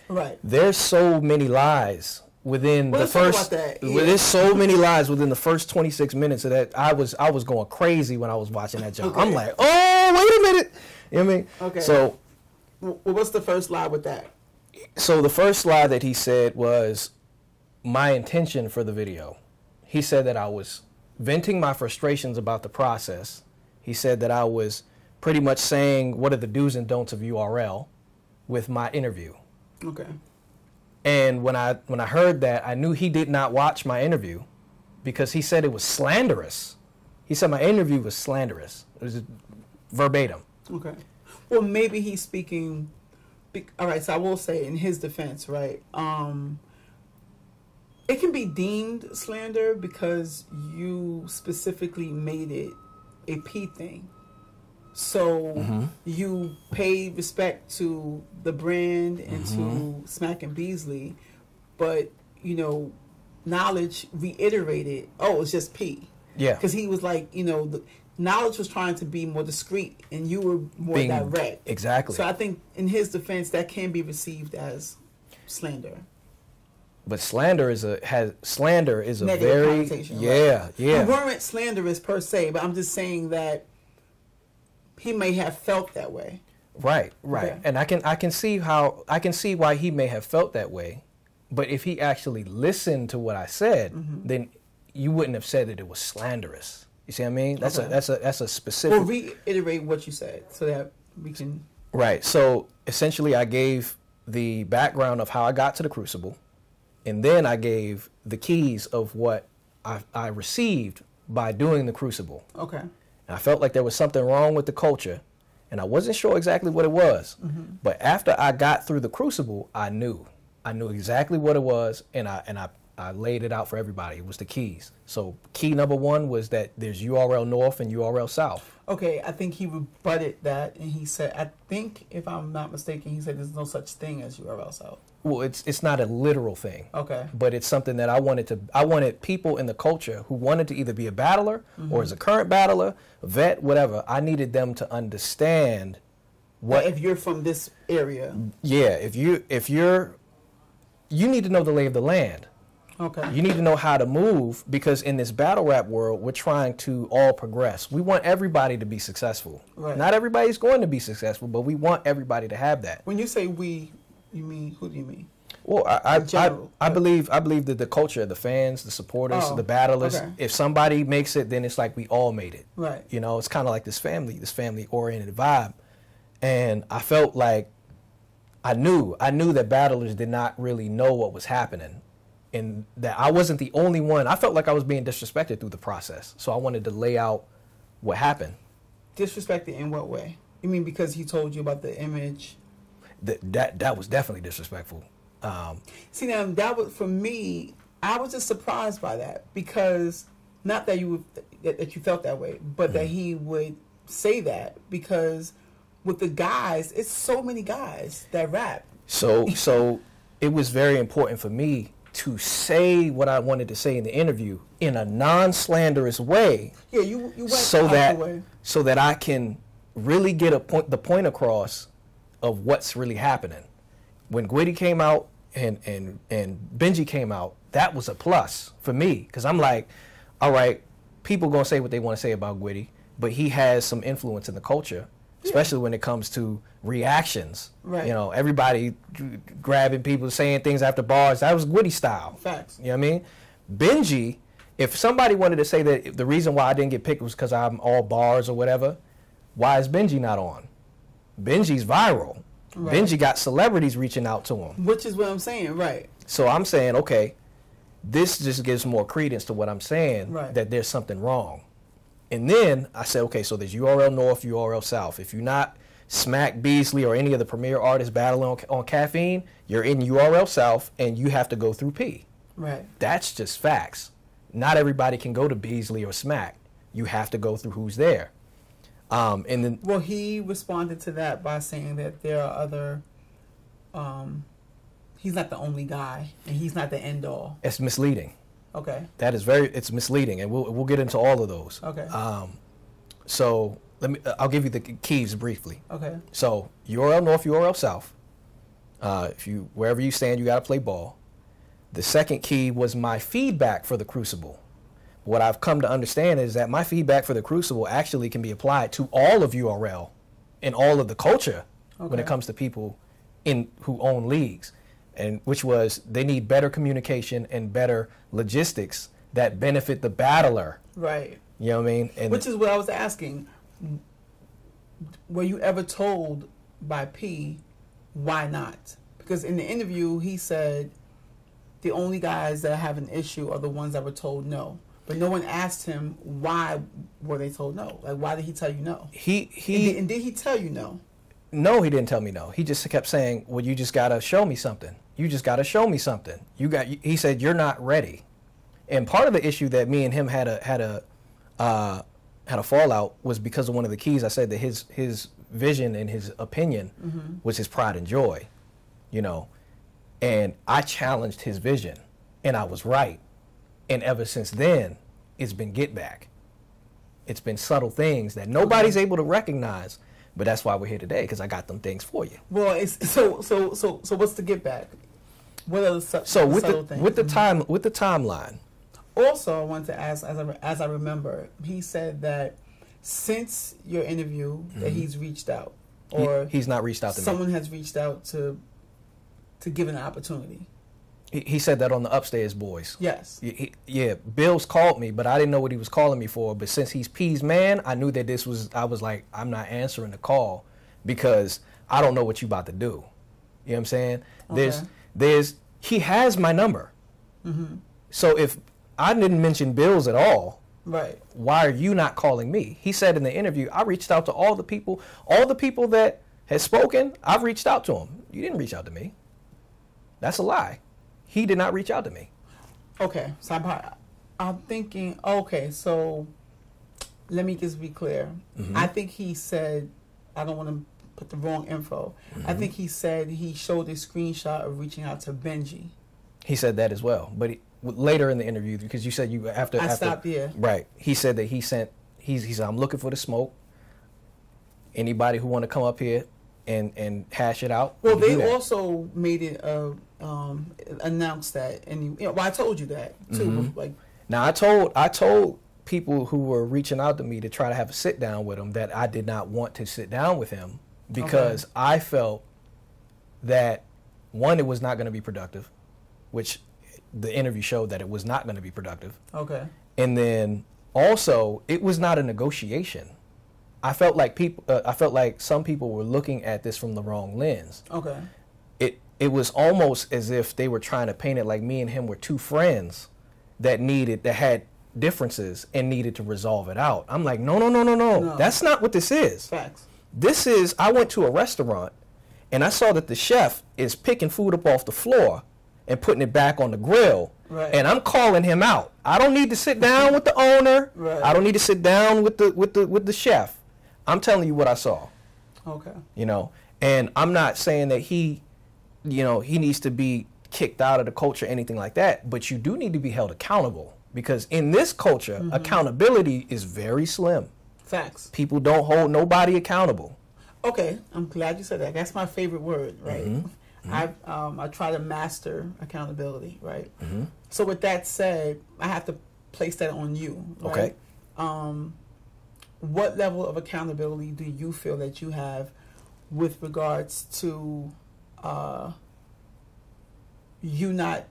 Right. There's so many lies within the first. There's so many lies within the first 26 minutes of that. I was going crazy when I was watching that jump. Okay. I'm like, oh, wait a minute. You know what I mean? Okay. So. Well, what's the first lie with that? So the first lie that he said was my intention for the video. He said that I was venting my frustrations about the process. He said that I was pretty much saying what are the do's and don'ts of URL with my interview. Okay. And when I heard that, I knew he did not watch my interview because he said it was slanderous. He said my interview was slanderous. It was verbatim. Okay. Well, maybe he's speaking. All right, so I will say in his defense, right? It can be deemed slander because you specifically made it a P thing. So you paid respect to the brand and to Smack and Beasley, but Knowledge reiterated, oh, it's just P. Yeah. Because he was like, Knowledge was trying to be more discreet, and you were more direct. Exactly. So I think, in his defense, that can be received as slander. But slander is a negative very connotation, yeah. Right? You weren't slanderous per se, but I'm just saying that he may have felt that way. Right. Okay. And I can see why he may have felt that way, but if he actually listened to what I said, then you wouldn't have said that it was slanderous. You see what I mean? That's a specific. Well, reiterate what you said so that we can. Right. So essentially, I gave the background of how I got to the Crucible, And then I gave the keys of what I received by doing the Crucible. Okay. And I felt like there was something wrong with the culture, and I wasn't sure exactly what it was. But after I got through the Crucible, I knew exactly what it was, and I laid it out for everybody. It was the keys. So key number 1 was that there's URL North and URL South. Okay, I think he rebutted that, and he said, I think, if I'm not mistaken, he said there's no such thing as URL South. Well, it's not a literal thing. Okay. But it's something that I wanted people in the culture who wanted to either be a battler or as a current battler, a vet, whatever. I needed them to understand what. If you're from this area. Yeah, if you're, you need to know the lay of the land. Okay. You need to know how to move, because in this battle rap world, we're trying to all progress. We want everybody to be successul. Right. Not everybody's going to be successful, but we want everybody to have that. When you say we, you mean, who do you mean? Well, I believe that the culture, the fans, the supporters, the battlers, if somebody makes it, then it's like we all made it. Right. You know, it's kind of like this family-oriented vibe. And I felt like I knew that battlers did not really know what was happening, and that I wasn't the only one. I felt like I was being disrespected through the process. So I wanted to lay out what happened. Disrespected in what way? You mean because he told you about the image? That was definitely disrespectful. See, now that was, for me, I was just surprised by that, because not that you felt that way, but that he would say that, because with the guys, it's so many guys that rap. So it was very important for me to say what I wanted to say in the interview in a non-slanderous way. Yeah, you went so out that the way. So that I can really get the point across of what's really happening. When Gwitty came out and Benji came out, that was a plus for me, because I'm like, all right, people gonna say what they want to say about Gwitty, but he has some influence in the culture, especially when it comes to reactions. Right. You know, everybody grabbing people, saying things after bars. That was Gwitty style. Facts. You know what I mean? Benji, if somebody wanted to say that the reason why I didn't get picked was because I'm all bars or whatever, why is Benji not on? Benji's viral. Right. Benji got celebrities reaching out to him. Which is what I'm saying, right. So I'm saying, okay, this just gives more credence to what I'm saying, right, that there's something wrong. And then I said, okay, so there's URL North, URL South. If you're not Smack, Beasley, or any of the premier artists battling on Caffeine, you're in URL South, and you have to go through P. Right. That's just facts. Not everybody can go to Beasley or Smack. You have to go through who's there. And then, well, he responded to that by saying that there are other. He's not the only guy, and he's not the end all. It's misleading. Okay. That is it's misleading, and we'll get into all of those. Okay. So I'll give you the keys briefly. Okay. So URL North, URL South. Wherever you stand, you got to play ball. The second key was my feedback for the Crucible. What I've come to understand is that my feedback for the Crucible actually can be applied to all of URL and all of the culture when it comes to people who own leagues, and which was they need better communication and better logistics that benefit the battler. Right. You know what I mean? And which is what I was asking. Were you ever told by P why not? Because in the interview he said the only guys that have an issue are the ones that were told no. But no one asked him why were they told no. Like, why did he tell you no? And did he tell you no? No, he didn't tell me no. He just kept saying, well, you just got to show me something. You just got to show me something. He said, you're not ready. And part of the issue that me and him had a fallout was because of one of the keys. I said that his vision and his opinion was his pride and joy, you know. And I challenged his vision, and I was right. And ever since then, it's been get back. It's been subtle things that nobody's able to recognize, but that's why we're here today, because I got them things for you. Well, so what's the get back? What are the subtle things? With the timeline. Also, I wanted to ask, as I remember, he said that since your interview, that he's reached out, or he's not reached out to me. Someone has reached out to give an opportunity. He said that on the Upstairs Boys. Yes. Yeah, Bill's called me, but I didn't know what he was calling me for. But since he's P's man, I knew that I was like, I'm not answering the call because I don't know what you about to do. You know what I'm saying? Okay. he has my number. Mm-hmm. So if I didn't mention bills at all, right, why are you not calling me? He said in the interview, I reached out to all the people that had spoken, I've reached out to them. You didn't reach out to me. That's a lie. He did not reach out to me. Okay, so I'm thinking, okay, so let me just be clear. Mm-hmm. I think he said, I don't want to put the wrong info. Mm-hmm. I think he said he showed a screenshot of reaching out to Benji. He said that as well, but later in the interview, because you said after stopped there. Right. He said that he said, I'm looking for the smoke. Anybody who want to come up here and hash it out. Well, they also made it announced that, and well, I told you that too. Mm-hmm. Like, now I told people who were reaching out to me to try to have a sit down with him that I did not want to sit down with him because I felt that one, it was not going to be productive, which the interview showed that it was not going to be productive. Okay. And then also, it was not a negotiation. I felt like some people were looking at this from the wrong lens. Okay. It was almost as if they were trying to paint it like me and him were two friends that had differences and needed to resolve it out. I'm like, no. That's not what this is. Facts. This is, I went to a restaurant and I saw that the chef is picking food up off the floor and putting it back on the grill. Right. And I'm calling him out. I don't need to sit down with the owner. Right. I don't need to sit down with the chef. I'm telling you what I saw. Okay. And I'm not saying that he needs to be kicked out of the culture or anything like that, but you do need to be held accountable because in this culture, accountability is very slim. Facts. People don't hold nobody accountable. Okay, I'm glad you said that. That's my favorite word, right? Mm-hmm. I try to master accountability, right? Mm-hmm. So with that said, I have to place that on you, right? Okay. What level of accountability do you feel that you have with regards to you not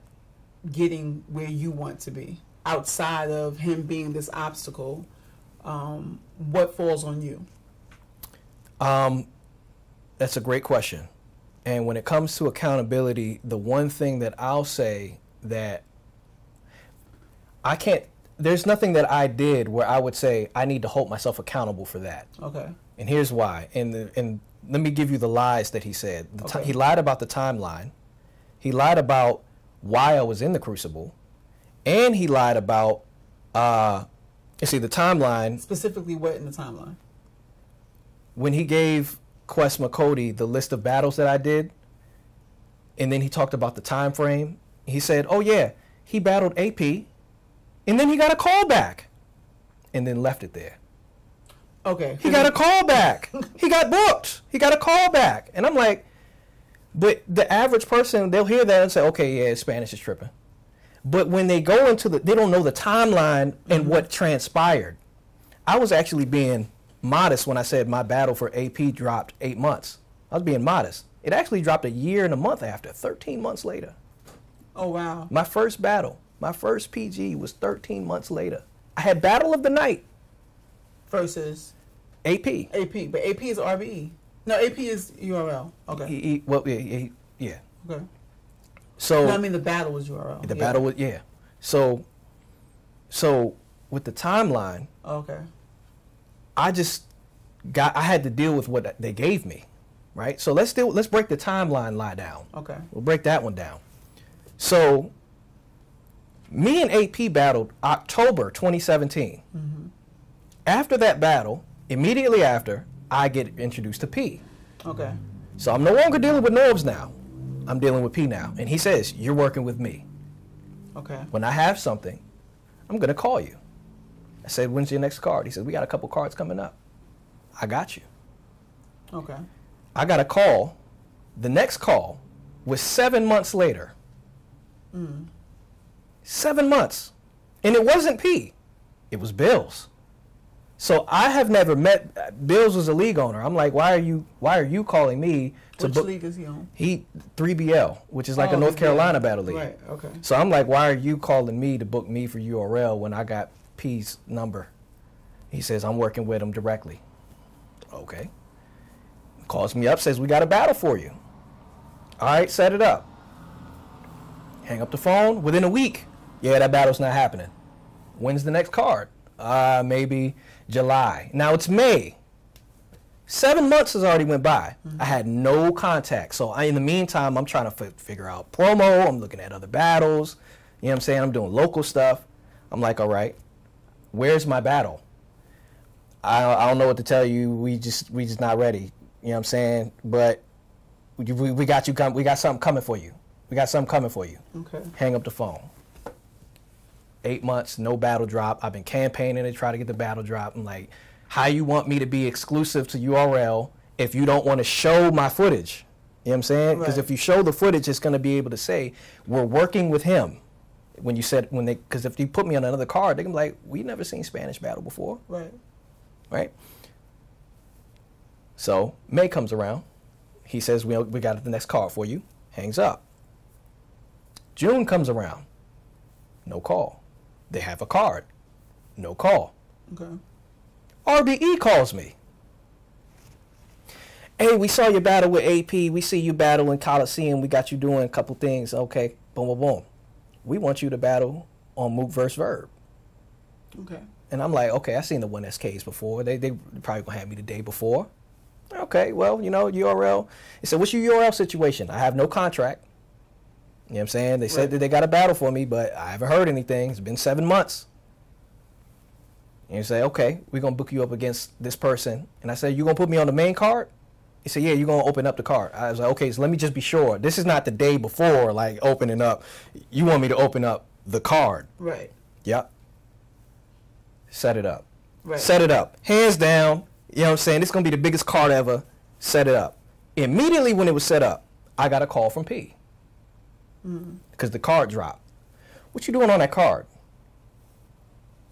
getting where you want to be outside of him being this obstacle? What falls on you? That's a great question. And when it comes to accountability, the one thing that I'll say that there's nothing that I did where I would say I need to hold myself accountable for that. Okay. And here's why. And let me give you the lies that he said. He lied about the timeline. He lied about why I was in the Crucible. And he lied about, the timeline. Specifically what in the timeline? When he gave Quest McCody the list of battles that I did, and then he talked about the time frame, he said, oh yeah, he battled AP, and then he got a call back, and then left it there. Okay. He got a call back. He got booked. He got a call back. And I'm like, but the average person, they'll hear that and say, okay, yeah, Spanish is tripping. But when they go into they don't know the timeline and what transpired. I was actually being modest when I said my battle for AP dropped 8 months. I was being modest. It actually dropped a year and a month after, 13 months later. Oh, wow. My first battle, my first PG was 13 months later. I had Battle of the Night. Versus? AP. AP, but AP is RBE. No, AP is URL. Okay. Yeah. Okay. So no, I mean the battle was URL. The battle was, yeah. So with the timeline, okay. I had to deal with what they gave me, right? So let's break the timeline lie down. Okay. We'll break that one down. So me and AP battled October 2017. Mm-hmm. After that battle, immediately after, I get introduced to P. Okay. So I'm no longer dealing with Norbes now. I'm dealing with P now. And he says, you're working with me. Okay. When I have something, I'm going to call you. I said, when's your next card? He said, we got a couple cards coming up. I got you. Okay. I got a call. The next call was 7 months later. 7 months. And it wasn't P. It was Bills. So I have never met, Bills was a league owner. I'm like, why are you calling me to Which book? league is he on? He 3BL, which is like a North Carolina battle league. Right, okay. So I'm like, why are you calling me to book me for URL when I got P's number? He says, I'm working with him directly. Okay. Calls me up, says, we got a battle for you. All right, set it up. Hang up the phone. Within a week, yeah, that battle's not happening. When's the next card? Maybe July. Now it's May. 7 months has already went by. I had no contact. So in the meantime, I'm trying to figure out promo. I'm looking at other battles. You know what I'm saying? I'm doing local stuff. I'm like, all right, where's my battle? I don't know what to tell you. We just not ready. You know what I'm saying? But we got you. We got something coming for you. We got something coming for you. Okay. Hang up the phone. 8 months, no battle drop. I've been campaigning to try to get the battle drop. I'm like, how you want me to be exclusive to URL if you don't want to show my footage? You know what I'm saying? Because if you show the footage, it's going to be able to say, we're working with him. When you said, because if you put me on another card, they're going to be like, we never seen Spanish Battle before. Right. Right? So May comes around. He says, we got the next card for you. Hangs up. June comes around. No call. They have a card. No call. Okay. RBE calls me. Hey, we saw your battle with AP. We see you battle in Coliseum. We got you doing a couple things. Okay. Boom, boom, boom. We want you to battle on Mook vs. Verb. Okay. And I'm like, okay, I've seen the 1SKs before. They probably gonna have me the day before. Okay, well, you know, URL. He said, what's your URL situation? I have no contract. You know what I'm saying? They said that they got a battle for me, but I haven't heard anything. It's been 7 months. And you say, okay, we're going to book you up against this person. And I said, you going to put me on the main card? He said, yeah, you're going to open up the card. I was like, okay, so let me just be sure. This is not the day before, like, opening up. You want me to open up the card. Right. Yep. Set it up. Right. Set it up. Hands down. You know what I'm saying? This is going to be the biggest card ever. Set it up. Immediately when it was set up, I got a call from P. Because the card dropped. What you doing on that card?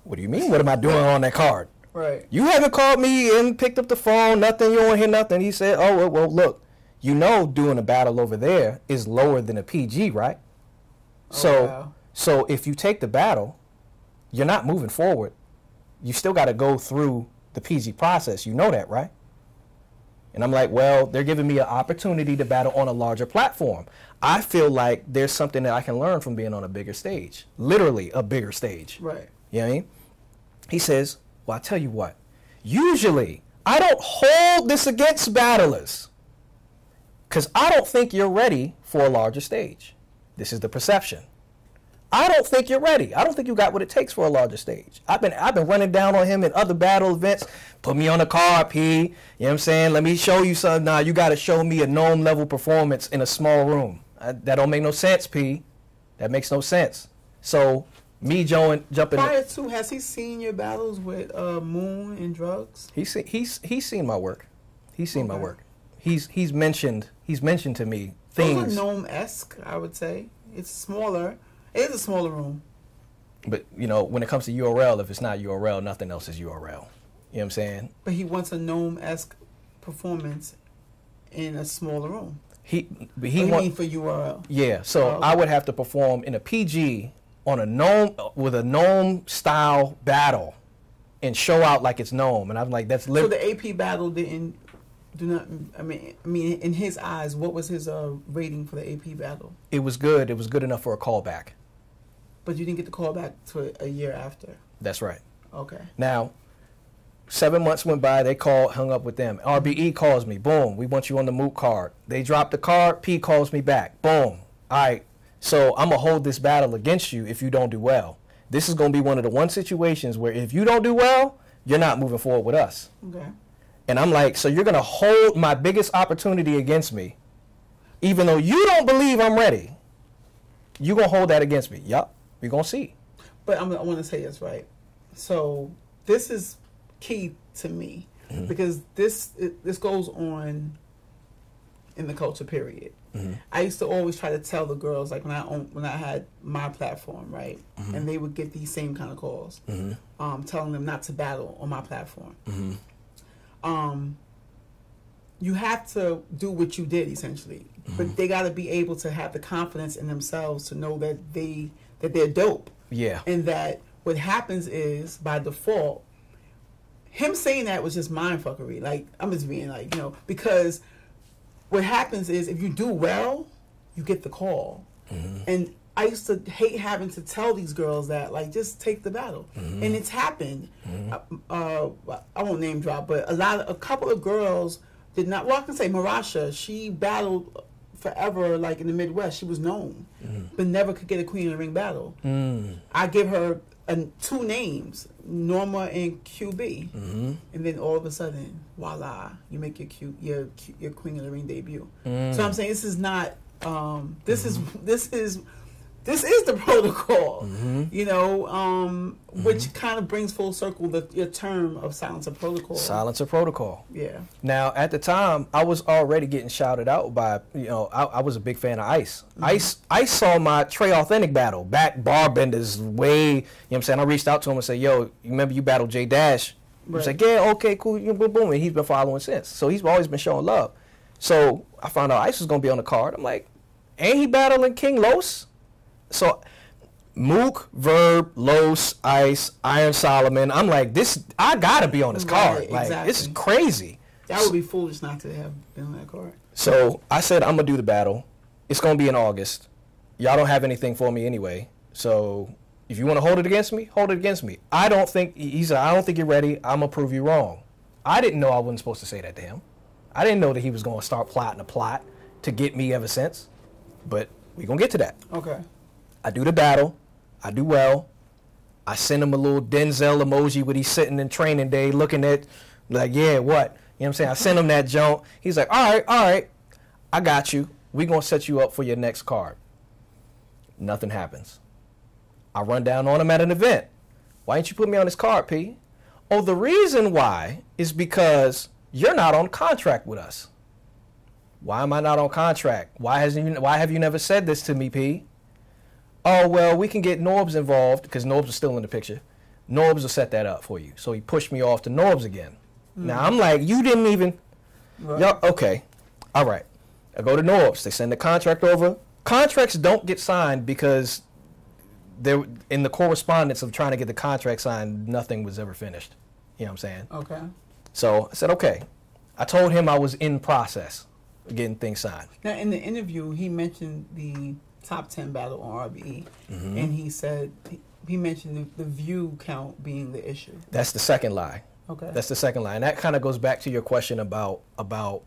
What do you mean? What am I doing on that card? Right. You haven't called me and picked up the phone, nothing, you don't hear nothing. He said, oh, well, look, you know doing a battle over there is lower than a PG, right? So if you take the battle, you're not moving forward. You still got to go through the PG process. You know that, right? And I'm like, well, they're giving me an opportunity to battle on a larger platform. I feel like there's something that I can learn from being on a bigger stage. Literally a bigger stage. Right. You know what I mean? He says, well, I tell you what. Usually, I don't hold this against battlers because I don't think you're ready for a larger stage. This is the perception. I don't think you're ready. I don't think you got what it takes for a larger stage. I've been running down on him in other battle events. Put me on the card, P. You know what I'm saying? Let me show you something. Nah, you got to show me a gnome level performance in a small room. That don't make no sense, P. That makes no sense. So me jumping. Prior to, has he seen your battles with Moon and Drugz? He's seen my work. He's seen my work. He's mentioned to me things. Those are gnome-esque, I would say. It's smaller. It is a smaller room. But, you know, when it comes to URL, if it's not URL, nothing else is URL. You know what I'm saying? But he wants a gnome-esque performance in a smaller room. He mean for URL? Yeah, so I would have to perform in a PG on a gnome, with a gnome-style battle and show out like it's gnome. And I'm like, that's So the AP battle didn't... I mean, in his eyes, what was his rating for the AP battle? It was good. It was good enough for a callback. But you didn't get the callback to a year after. That's right. Okay. Now, 7 months went by. They hung up with them. RBE calls me. Boom. We want you on the Mook card. They drop the card. P calls me back. Boom. All right. So I'm gonna hold this battle against you if you don't do well. This is gonna be one of the one situations where if you don't do well, you're not moving forward with us. Okay. And I'm like, so you're going to hold my biggest opportunity against me, even though you don't believe I'm ready. You're going to hold that against me. Yup. We're going to see. But I want to say this, right? So this is key to me because this goes on in the culture, period. I used to always try to tell the girls, like when I had my platform, right? And they would get these same kind of calls, telling them not to battle on my platform. You have to do what you did essentially, but they got to be able to have the confidence in themselves to know that they're dope. Yeah. And that what happens is by default, him saying that was just mindfuckery. Like, I'm just being like, you know, because what happens is if you do well, you get the call. And I used to hate having to tell these girls that, like, just take the battle. Mm-hmm. And it's happened. I won't name drop, but a couple of girls did not, well, I can say Marasha, she battled forever, like, in the Midwest. She was known, but never could get a Queen of the Ring battle. I give her 2 names, Norma and QB. And then all of a sudden, voila, you make your Queen of the Ring debut. So I'm saying this is not, this is the protocol, you know, which kind of brings full circle your term of silence of protocol. Silence of protocol. Yeah. Now, at the time, I was already getting shouted out by, you know, I was a big fan of Ice. Ice saw my Trey Authentic battle, back Barbenders way, you know what I'm saying? I reached out to him and said, yo, you remember you battled J Dash? He was like, yeah, okay, cool, boom, boom. And he's been following since. So he's always been showing love. So I found out Ice was going to be on the card. I'm like, ain't he battling King Los? So, Mook, Verb, Los, Ice, Iron Solomon. I'm like, I gotta be on this card. Like, exactly. This is crazy. That would be foolish not to have been on that card. So I said, I'm gonna do the battle. It's gonna be in August. Y'all don't have anything for me anyway. So if you want to hold it against me, hold it against me. I don't think I don't think you're ready. I'm gonna prove you wrong. I didn't know I wasn't supposed to say that to him. I didn't know that he was gonna start plotting a plot to get me ever since. But we gonna get to that. Okay. I do the battle. I do well. I send him a little Denzel emoji when he's sitting in training day looking at, like, yeah, what? You know what I'm saying? I send him that junk. He's like, all right. I got you. We're going to set you up for your next card. Nothing happens. I run down on him at an event. Why didn't you put me on this card, P? Oh, the reason why is because you're not on contract with us. Why am I not on contract? Why have you never said this to me, P? Oh, well, we can get Norbes involved, because Norbes is still in the picture. Norbes will set that up for you. So he pushed me off to Norbes again. Now, I'm like, you didn't even... Right. Okay. All right. I go to Norbes. They send the contract over. Contracts don't get signed because they're in the correspondence of trying to get the contract signed, nothing was ever finished. You know what I'm saying? Okay. So I said, okay. I told him I was in process of getting things signed. Now, in the interview, he mentioned the top 10 battle on RBE, and he said he mentioned the view count being the issue. That's the second lie. Okay. That's the second lie. And that kind of goes back to your question about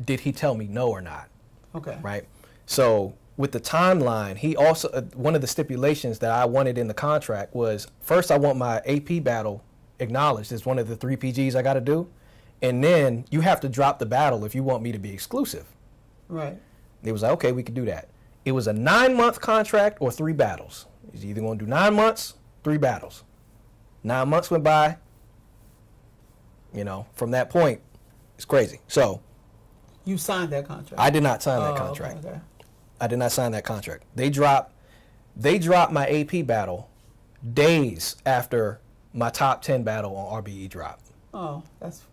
did he tell me no or not? Okay. Right? So with the timeline, he also, one of the stipulations that I wanted in the contract was, first I want my AP battle acknowledged as one of the 3 PGs I got to do, and then you have to drop the battle if you want me to be exclusive. Right. They was like, okay, we could do that. It was a 9-month contract or 3 battles. He's either going to do 9 months, 3 battles. 9 months went by. You know, from that point, it's crazy. So, you signed that contract? I did not sign that contract. Okay. I did not sign that contract. They dropped my AP battle days after my top 10 battle on RBE dropped. Oh, that's...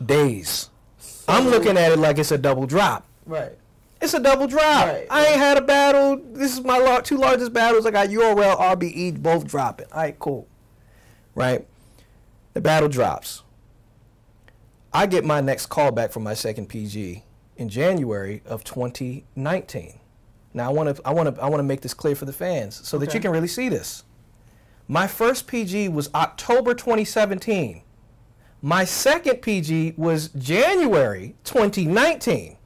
Days. So, I'm looking at it like it's a double drop. Right. It's a double drop. Right. I ain't had a battle. This is my 2 largest battles. I got URL, RBE, both dropping. All right, cool. Right? The battle drops. I get my next call back from my second PG in January of 2019. Now I want to make this clear for the fans so that you can really see this. My first PG was October 2017. My second PG was January 2019.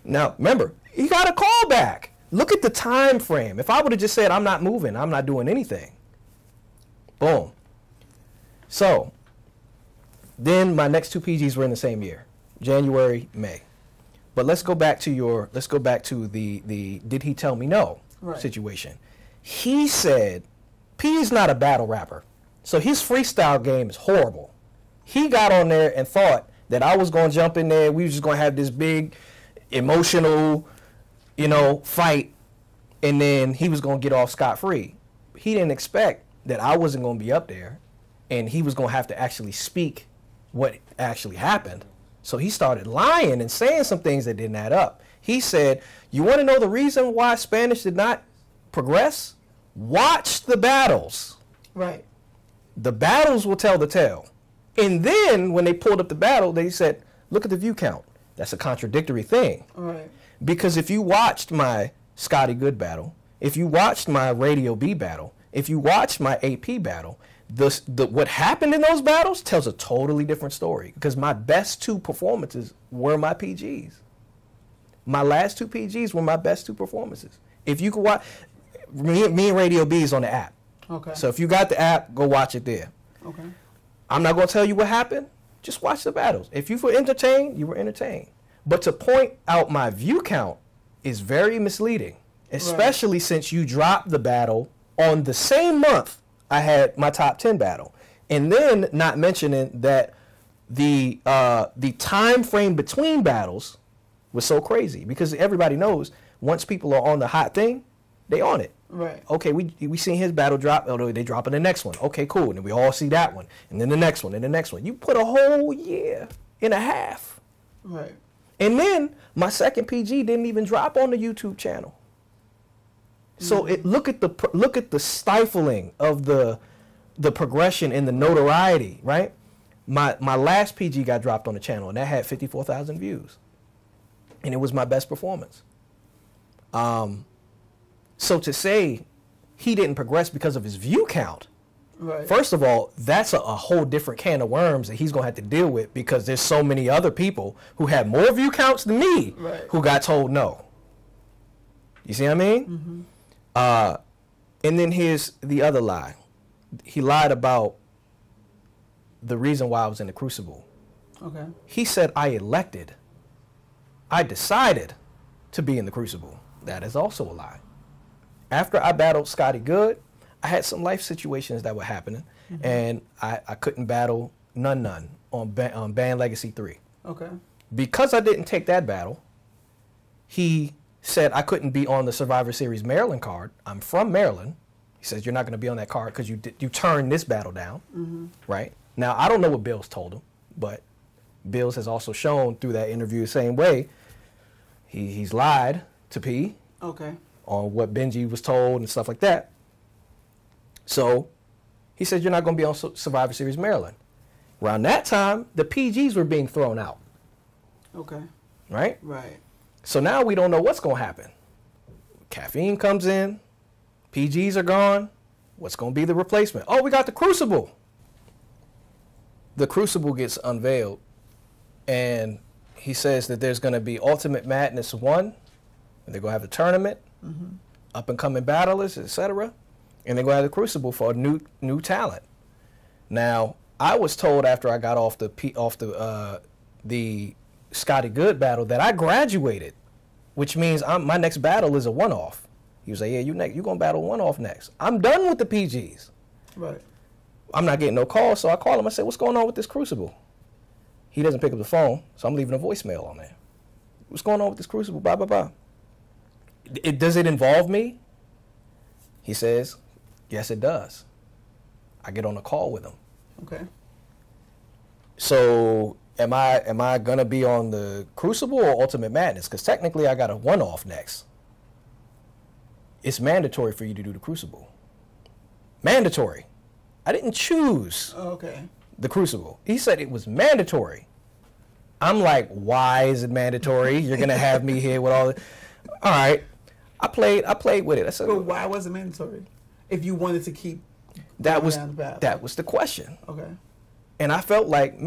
Now, remember, he got a call back. Look at the time frame. If I would have just said, I'm not moving, I'm not doing anything. Boom. So, then my next 2 PGs were in the same year, January, May. But let's go back to the did he tell me no situation. He said, P's not a battle rapper, so his freestyle game is horrible. He got on there and thought that I was going to jump in there, we were just going to have this big emotional, fight, and then he was going to get off scot-free. He didn't expect that I wasn't going to be up there, and he was going to have to actually speak what actually happened. So he started lying and saying some things that didn't add up. He said, you want to know the reason why Spanish did not progress? Watch the battles. Right. The battles will tell the tale. And then when they pulled up the battle, they said, look at the view count. That's a contradictory thing. Right. Because if you watched my Scotty Good battle, if you watched my Radio B battle, if you watched my AP battle, what happened in those battles tells a totally different story. Because my best 2 performances were my PGs. My last 2 PGs were my best 2 performances. If you could watch, me and Radio B is on the app. Okay. So if you got the app, go watch it there. Okay. I'm not going to tell you what happened. Just watch the battles. If you were entertained, you were entertained. But to point out my view count is very misleading, especially since you dropped the battle on the same month I had my top 10 battle. And then not mentioning that the time frame between battles was so crazy, because everybody knows once people are on the hot thing, they on it. Right. Okay, we seen his battle drop. Oh, they dropping the next one. Okay, cool. And then we all see that one, and then the next one, and the next one. You put a whole year and a half. Right. And then my second PG didn't even drop on the YouTube channel. So look at the stifling of the progression and the notoriety, right? My last PG got dropped on the channel, and that had 54,000 views, and it was my best performance. So to say he didn't progress because of his view count, right. First of all, that's a whole different can of worms that he's going to have to deal with, because there's so many other people who had more view counts than me who got told no. You see what I mean? And then here's the other lie. He lied about the reason why I was in the Crucible. Okay. He said I decided to be in the Crucible. That is also a lie. After I battled Scotty Good, I had some life situations that were happening, and I couldn't battle none on Band Legacy 3. Okay. Because I didn't take that battle, he said I couldn't be on the Survivor Series Maryland card. I'm from Maryland. He says, you're not going to be on that card because you turned this battle down, right? Now, I don't know what Bills told him, but Bills has also shown through that interview the same way. He's lied to P on what Benji was told and stuff like that. So he said, you're not going to be on Survivor Series Maryland. Around that time, the PGs were being thrown out. Okay. Right? Right. So now we don't know what's going to happen. Caffeine comes in. PGs are gone. What's going to be the replacement? Oh, we got the Crucible. The Crucible gets unveiled, and he says that there's going to be Ultimate Madness 1, and they're going to have a tournament, up-and-coming battlers, etc., and they're going to have the Crucible for new talent. Now, I was told after I got off the Scotty Good battle that I graduated, which means my next battle is a one-off. He was like, yeah, you're going to battle one-off next. I'm done with the PGs. Right. I'm not getting no calls, so I call him. I say, what's going on with this Crucible? He doesn't pick up the phone, so I'm leaving a voicemail on there. What's going on with this Crucible? Blah, blah, blah. Does it involve me? He says, yes, it does. I get on a call with him. Okay. So am I going to be on the Crucible or Ultimate Madness? Because technically I got a one-off next. It's mandatory for you to do the Crucible. Mandatory. I didn't choose the Crucible. He said it was mandatory. I'm like, why is it mandatory? You're going to have me here with all the... All right. I played with it. I said, but why was it mandatory? If you wanted to keep that was the question. Okay. And I felt like,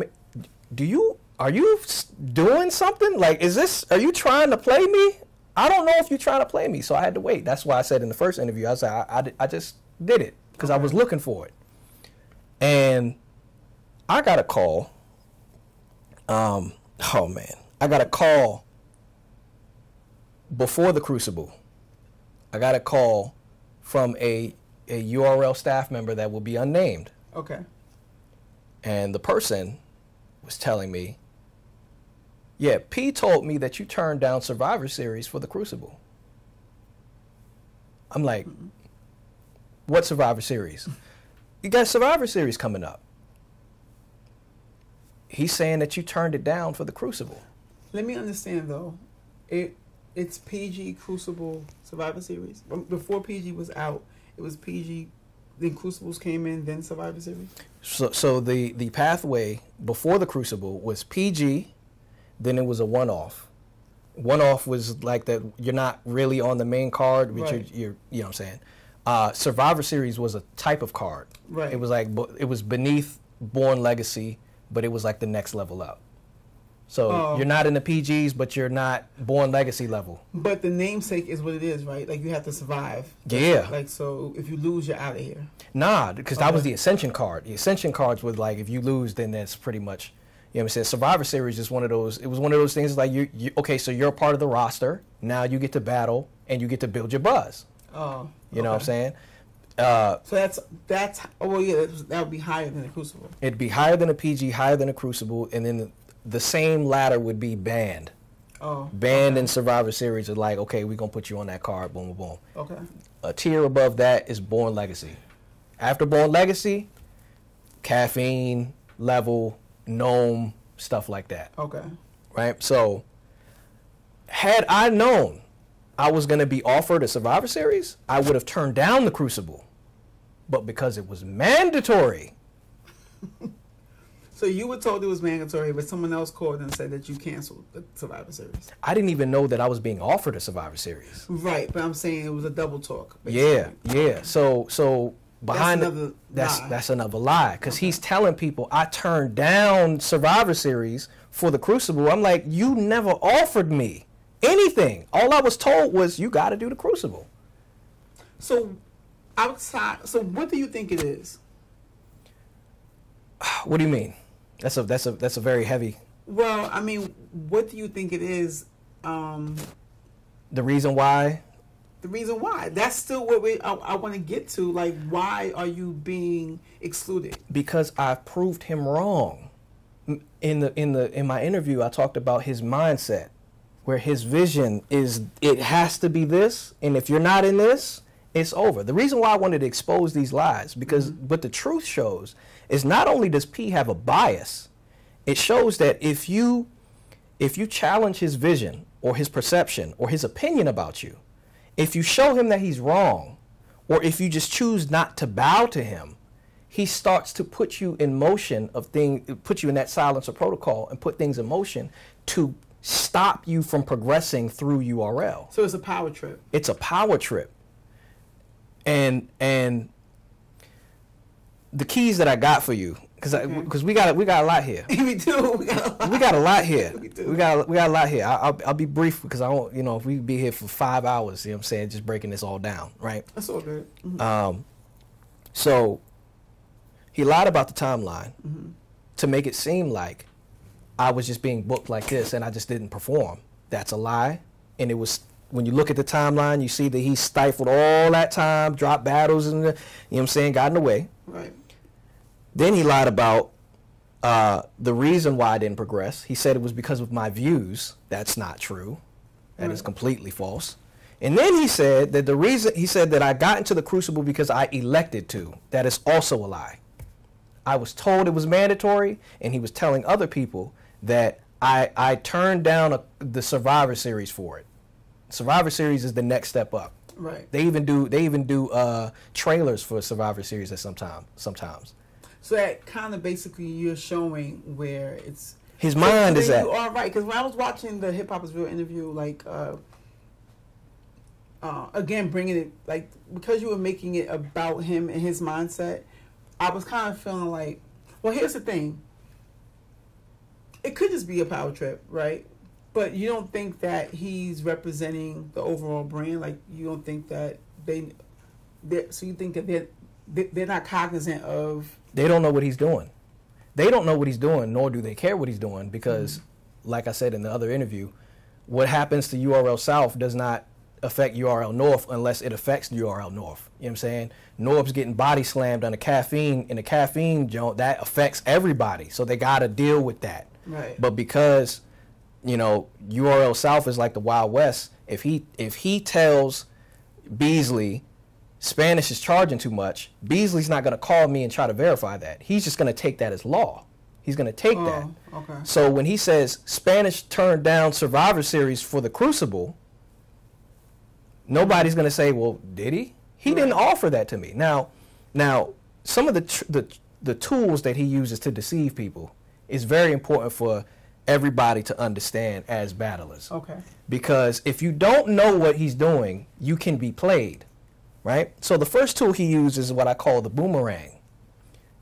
are you doing something? Like, are you trying to play me? I don't know if you're trying to play me, so I had to wait. That's why I said in the first interview, I said I just did it because I was looking for it. And I got a call. I got a call before the Crucible. I got a call from a URL staff member that will be unnamed. Okay. And the person was telling me, yeah, P told me that you turned down Survivor Series for the Crucible. I'm like, what Survivor Series? You got Survivor Series coming up. He's saying that you turned it down for the Crucible. Let me understand, though. It's PG Crucible Survivor Series. Before PG was out, it was PG, then Crucibles came in, then Survivor Series? So the pathway before the Crucible was PG, then it was a one-off. One-off was like that you're not really on the main card, but Right. you're you know what I'm saying. Survivor Series was a type of card. Right. It was like it was beneath Born Legacy, but it was like the next level up. So you're not in the PGs, but you're not Born Legacy level. But the namesake is what it is, right? Like, you have to survive. Yeah. Like, so if you lose, you're out of here. Nah, because that was the Ascension card. The Ascension cards was like, if you lose, then that's pretty much, you know what I'm saying? Survivor Series is one of those, it was one of those things like, okay, so you're a part of the roster. Now you get to battle, and you get to build your buzz. Oh. You know what I'm saying? So that's oh, well, yeah, that would be higher than the Crucible. It'd be higher than a PG, higher than a Crucible, and then the same ladder would be banned. Oh. Banned and Survivor Series are like, okay, we're going to put you on that card, boom, boom, boom. Okay. A tier above that is Born Legacy. After Born Legacy, Caffeine, Level, Gnome, stuff like that. Okay. Right? So, had I known I was going to be offered a Survivor Series, I would have turned down the Crucible. But because it was mandatory... So you were told it was mandatory, but someone else called and said that you canceled the Survivor Series. I didn't even know that I was being offered a Survivor Series. Right, but I'm saying it was a double talk. Basically. Yeah. So behind that's another lie, because he's telling people I turned down Survivor Series for the Crucible. I'm like, you never offered me anything. All I was told was you got to do the Crucible. So outside, so what do you think it is? What do you mean? That's a very heavy. Well, I mean, what do you think it is? The reason why? The reason why. That's still what I want to get to. Like, why are you being excluded? Because I proved him wrong. In my interview, I talked about his mindset, where his vision is it has to be this, and if you're not in this, it's over. The reason why I wanted to expose these lies, because what the truth shows is not only does P have a bias, it shows that if you challenge his vision or his perception or his opinion about you, if you show him that he's wrong, or if you just choose not to bow to him, he starts to put you in motion put you in that silencer protocol and put things in motion to stop you from progressing through URL. So it's a power trip. It's a power trip. And the keys that I got for you, because we got a lot here. We do. We got a lot here. We do. We got a lot here. I'll be brief because I don't, if we be here for 5 hours, you know what I'm saying, just breaking this all down, right? That's all good. So he lied about the timeline to make it seem like I was just being booked like this and I just didn't perform. That's a lie. And it was, when you look at the timeline, you see that he stifled all that time, dropped battles, and, you know what I'm saying, got in the way. Right. Then he lied about the reason why I didn't progress. He said it was because of my views. That's not true. That is completely false. And then he said that I got into the Crucible because I elected to. That is also a lie. I was told it was mandatory, and he was telling other people that I turned down the Survivor Series for it. Survivor Series is the next step up. Right. They even do trailers for Survivor Series at sometimes. So that kind of basically you're showing where it's his mind is at. You are right, because when I was watching the Hip Hop Is Real interview, like again bringing it like because you were making it about him and his mindset, I was kind of feeling like, well, here's the thing. It could just be a power trip, right? But you don't think that he's representing the overall brand? Like, you don't think that so you think that they're not cognizant of... They don't know what he's doing. They don't know what he's doing, nor do they care what he's doing, because, like I said in the other interview, what happens to URL South does not affect URL North unless it affects URL North. You know what I'm saying? Norbes getting body slammed on the caffeine joint, that affects everybody. So they got to deal with that. Right. But because, URL South is like the Wild West, if he tells Beasley Spanish is charging too much, Beasley's not going to call me and try to verify that. He's just going to take that as law. He's going to take that. Okay. So when he says Spanish turned down Survivor Series for the Crucible, nobody's going to say, well, did he? He didn't offer that to me. Now, some of the tools that he uses to deceive people is very important for everybody to understand as battlers. Okay. Because if you don't know what he's doing, you can be played, right? So the first tool he uses is what I call the boomerang.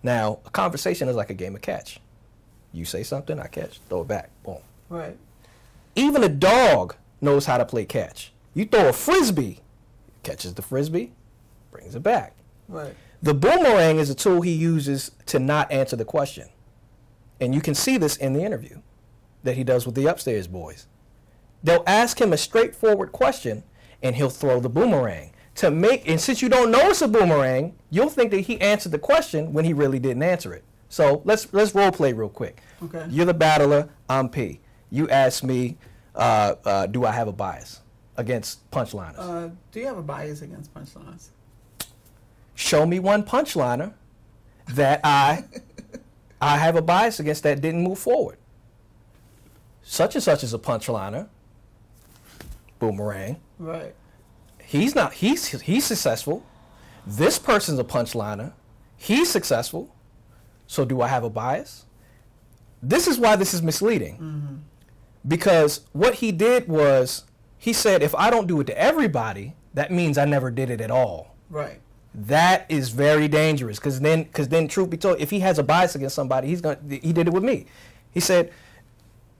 Now, a conversation is like a game of catch. You say something, I catch, throw it back, boom. Right. Even a dog knows how to play catch. You throw a frisbee, catches the frisbee, brings it back. Right. The boomerang is a tool he uses to not answer the question. And you can see this in the interview that he does with the Upstairs Boys. They'll ask him a straightforward question, and he'll throw the boomerang. And since you don't know it's a boomerang, you'll think that he answered the question when he really didn't answer it. So let's role play real quick. Okay. You're the battler, I'm P. You ask me, do I have a bias against punchliners? Do you have a bias against punchlines? Show me one punchliner that I have a bias against that didn't move forward. Such and such is a punchliner. Boomerang. Right. He's successful. This person's a punchliner. He's successful. So do I have a bias? This is why this is misleading. Mm-hmm. Because what he did was, he said, if I don't do it to everybody, that means I never did it at all. Right. That is very dangerous, because then, truth be told, if he has a bias against somebody, he did it with me. He said,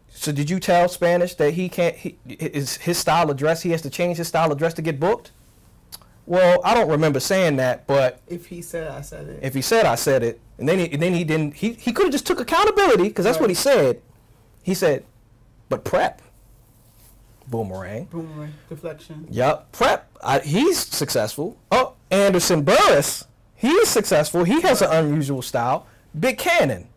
so did you tell Spanish that his style of dress, he has to change his style of dress to get booked? Well, I don't remember saying that, but if he said I said it. If he said I said it, and then he didn't, he could have just took accountability, because that's what he said. He said, but prep. Boomerang. Boomerang. Deflection. Yep. Prep. He's successful. Oh, Anderson Burris. He is successful. He has an unusual style. Big Cannon.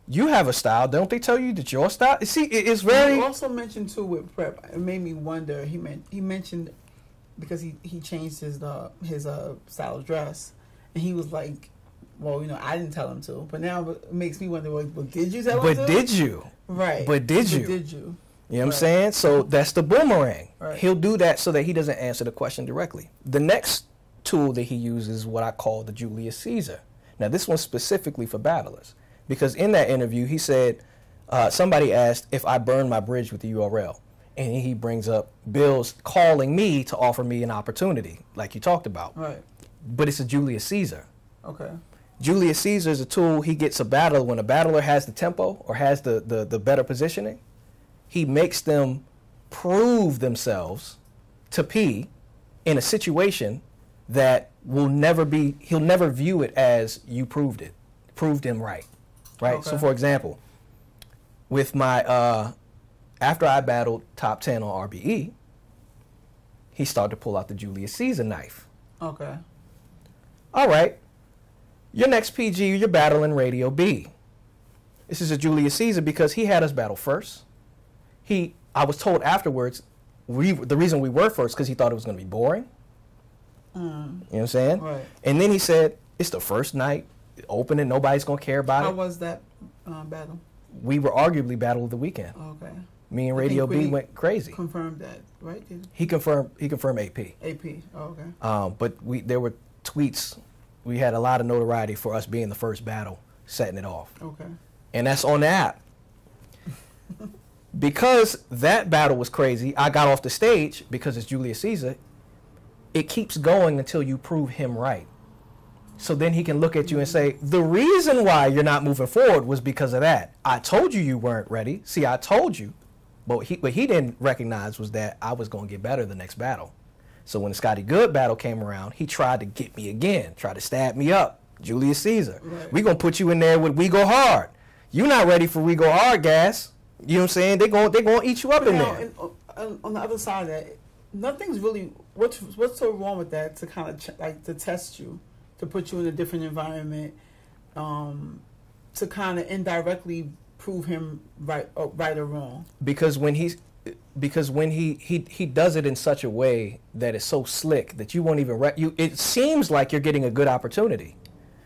You have a style. Don't they tell you that your style? See, it's very. He also mentioned too with prep. It made me wonder. He mentioned because he changed his style of dress, and he was like, well, I didn't tell him to, but now it makes me wonder. Well, did you tell him to? But did you? Right. But did you? Did you? You know what I'm saying? So that's the boomerang. Right. He'll do that so that he doesn't answer the question directly. The next tool that he uses is what I call the Julius Caesar. Now, this one's specifically for battlers, because in that interview, he said, somebody asked if I burned my bridge with the URL. And he brings up Bill's calling me to offer me an opportunity, like you talked about. Right. But it's a Julius Caesar. Okay. Julius Caesar is a tool. He gets a battler when a battler has the tempo or has the better positioning. He makes them prove themselves to P in a situation that will never be, he'll never view it as you proved him right. Okay. So for example, with my, after I battled top 10 on RBE, he started to pull out the Julius Caesar knife. Okay. All right. Your next PG, you're battling Radio B. This is a Julius Caesar because he had us battle first. I was told afterwards, the reason we were first because he thought it was going to be boring. You know what I'm saying? Right. And then he said, it's the first night, opening, nobody's going to care about it. How was that battle? We were arguably battle of the weekend. Okay. Me and Radio B went crazy. Confirmed that, right? He confirmed AP. AP. Oh, okay. But there were tweets. We had a lot of notoriety for us being the first battle, setting it off. Okay. And that's on the app. Because that battle was crazy, I got off the stage because it's Julius Caesar. It keeps going until you prove him right. So then he can look at you and say, the reason why you're not moving forward was because of that. I told you weren't ready. See, I told you. But what he didn't recognize was that I was going to get better the next battle. So when the Scotty Good battle came around, he tried to get me again, tried to stab me up. Julius Caesar. Right. We're going to put you in there with We Go Hard. You're not ready for We Go Hard, gas. You know what I'm saying? They're going to eat you up in there. And on the other side of that, nothing's really, what's so wrong with that to kind of to test you, to put you in a different environment, to kind of indirectly prove him right or wrong. Because when he does it in such a way that is so slick that you won't even it seems like you're getting a good opportunity.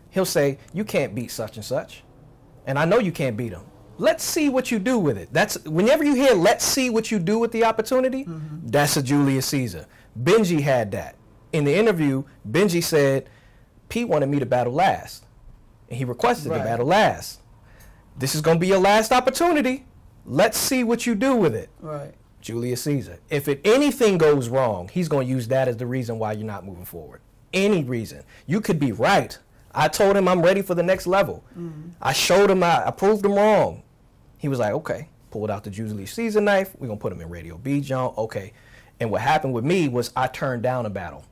He'll say, you can't beat such and such, and I know you can't beat him. Let's see what you do with it. That's whenever you hear let's see what you do with the opportunity, that's a Julius Caesar. Benji had that. In the interview, Benji said Pete wanted me to battle last, and he requested to battle last. This is going to be your last opportunity. Let's see what you do with it. Right. Julius Caesar. If anything goes wrong, he's going to use that as the reason why you're not moving forward. Any reason. You could be right. I told him I'm ready for the next level. I showed him, I proved him wrong. He was like, okay. Pulled out the Julius Caesar knife. We're going to put him in Radio B, John. Okay. And what happened with me was I turned down a battle.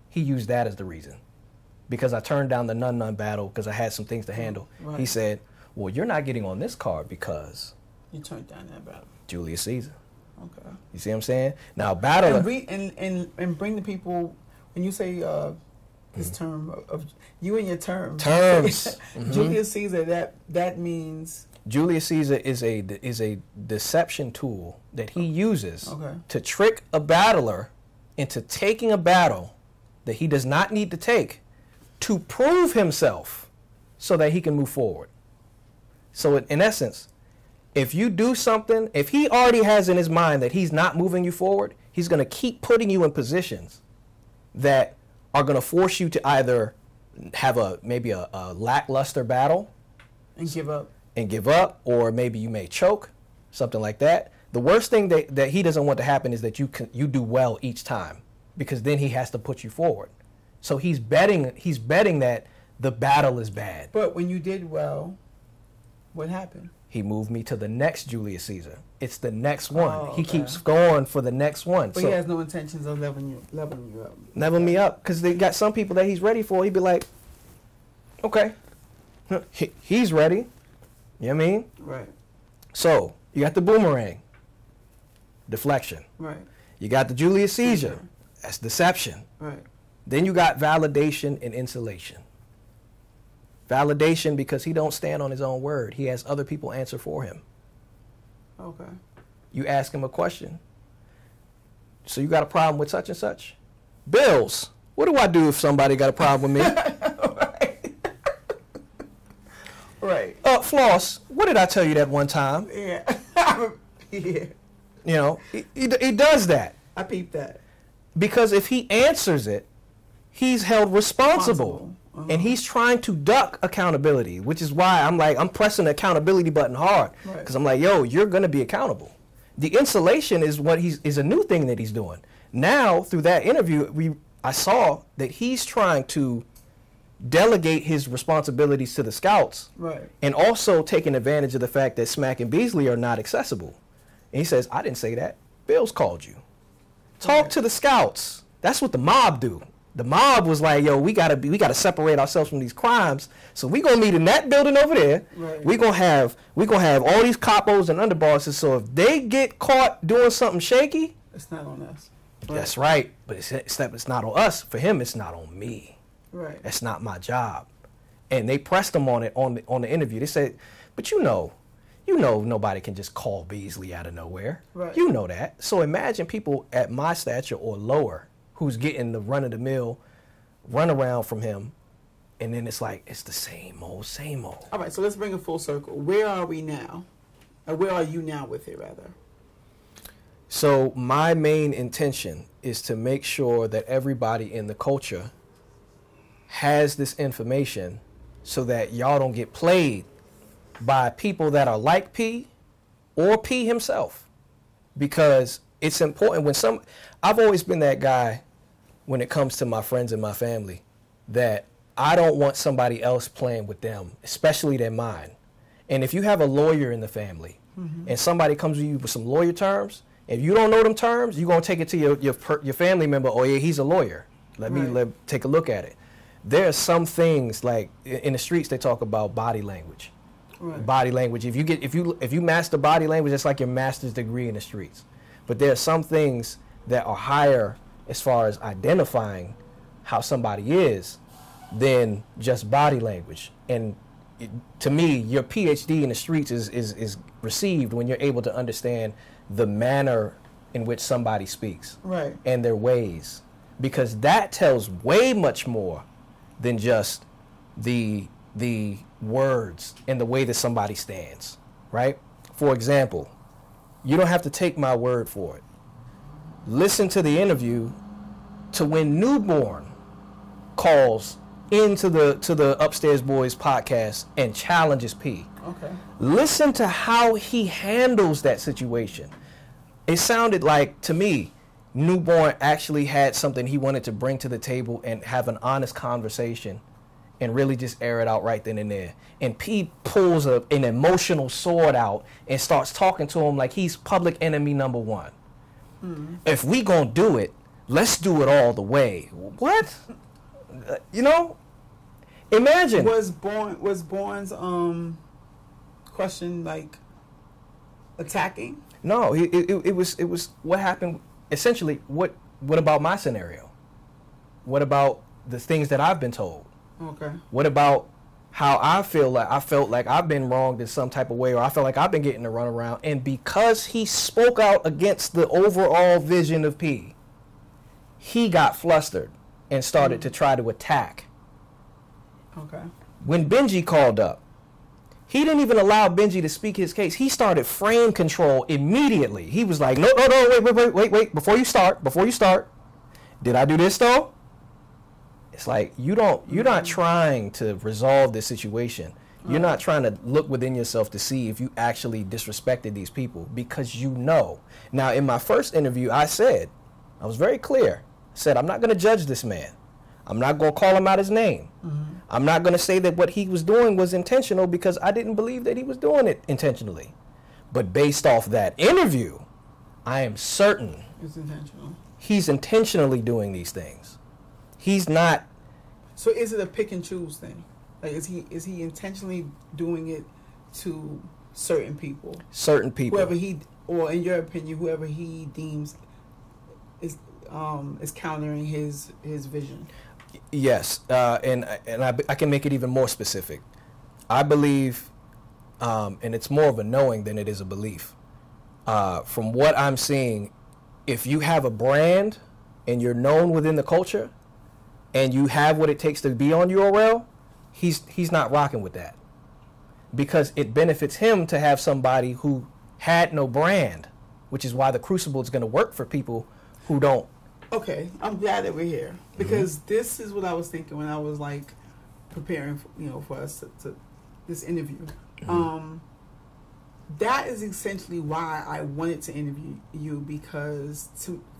He used that as the reason. Because I turned down the Nun battle because I had some things to handle. Right. He said, well, you're not getting on this card because... You turned down that battle. Julius Caesar. Okay. You see what I'm saying? Now, battle... And bring the people... When you say this term of... You and your term. Terms. Julius Caesar, that means... Julius Caesar is a deception tool that he uses to trick a battler into taking a battle that he does not need to take to prove himself so that he can move forward. So in essence, if you do something, if he already has in his mind that he's not moving you forward, he's going to keep putting you in positions that are going to force you to either have maybe a lackluster battle and give up, or maybe you may choke, something like that. The worst thing that he doesn't want to happen is that you do well each time, because then he has to put you forward. So he's betting that the battle is bad. But when you did well, what happened? He moved me to the next Julius Caesar. It's the next one. He keeps going for the next one. But he has no intentions of leveling you up. Leveling me up, because they got some people that he's ready for. He'd be like, okay, he's ready. You know what I mean? Right. So, you got the boomerang. Deflection. Right. You got the Julius Caesar. That's deception. Right. Then you got validation and insolation. Validation because he don't stand on his own word. He has other people answer for him. Okay. You ask him a question. So you got a problem with such and such? Bills. What do I do if somebody got a problem with me? Right. Floss, what did I tell you that one time? Yeah. Yeah. You know, he does that. I peeped that. Because if he answers it, he's held responsible. And he's trying to duck accountability, which is why I'm pressing the accountability button hard. Because I'm like, yo, you're going to be accountable. The insulation is is a new thing that he's doing. Now, through that interview, I saw that he's trying to delegate his responsibilities to the scouts, and also taking advantage of the fact that Smack and Beasley are not accessible. And he says, I didn't say that. Bills called you. Talk to the scouts. That's what the mob do. The mob was like, yo, we gotta separate ourselves from these crimes. So we gonna meet in that building over there. We gonna have all these capos and underbosses. So if they get caught doing something shaky, it's not on us. That's right. But it's not on us. For him, it's not on me. Right. That's not my job. And they pressed him on it on the interview. They said, but you know nobody can just call Beasley out of nowhere. Right. You know that. So imagine people at my stature or lower who's getting the run-of-the-mill runaround from him, and then it's like, it's the same old, same old. All right, so let's bring it full circle. Where are we now? Or where are you now with it, rather? So my main intention is to make sure that everybody in the culture has this information so that y'all don't get played by people that are like P or P himself. Because it's important when I've always been that guy when it comes to my friends and my family, that I don't want somebody else playing with them, especially their mine. And if you have a lawyer in the family and somebody comes to you with some lawyer terms, if you don't know them terms, you're going to take it to your family member, oh yeah, he's a lawyer. Let me take a look at it. There are some things, like in the streets, they talk about body language. Body language. If you master body language, it's like your master's degree in the streets. But there are some things that are higher as far as identifying how somebody is than just body language. And to me, your PhD in the streets is received when you're able to understand the manner in which somebody speaks and their ways, because that tells way much more than just the words and the way that somebody stands, right? For example, you don't have to take my word for it. Listen to the interview to when Newborn calls into the Upstairs Boys podcast and challenges P. Okay. Listen to how he handles that situation. It sounded like, to me, Newborn actually had something he wanted to bring to the table and have an honest conversation and really just air it out right then and there. And P pulls an emotional sword out and starts talking to him like he's public enemy number one. Mm-hmm. If we gonna do it, let's do it all the way. What? You know? Imagine. Was Bourne's question like attacking? No, it was what happened. Essentially, what about my scenario? What about the things that I've been told? Okay. What about how I felt like I've been wronged in some type of way, or I felt like I've been getting the runaround? And because he spoke out against the overall vision of P, he got flustered and started to try to attack. Okay. When Benji called up, he didn't even allow Benji to speak his case. He started frame control immediately. He was like, no, wait, before you start, did I do this though? It's like, you're not trying to resolve this situation. You're not trying to look within yourself to see if you actually disrespected these people, because you know. Now, in my first interview, I was very clear. I said, I'm not going to judge this man. I'm not going to call him out his name. Mm-hmm. I'm not going to say that what he was doing was intentional, because I didn't believe that he was doing it intentionally. But based off that interview, I am certain it's intentional. He's intentionally doing these things. He's not. So is it a pick and choose thing? Like, is he intentionally doing it to certain people? Certain people. Whoever he, or in your opinion, whoever he deems is countering his vision. Yes, and I can make it even more specific. I believe, and it's more of a knowing than it is a belief. From what I'm seeing, if you have a brand and you're known within the culture, and you have what it takes to be on URL, he's not rocking with that, because it benefits him to have somebody who had no brand, which is why the Crucible is going to work for people who don't. Okay, I'm glad that we're here, because this is what I was thinking when I was like preparing, for us to this interview. Mm-hmm. That is essentially why I wanted to interview you, because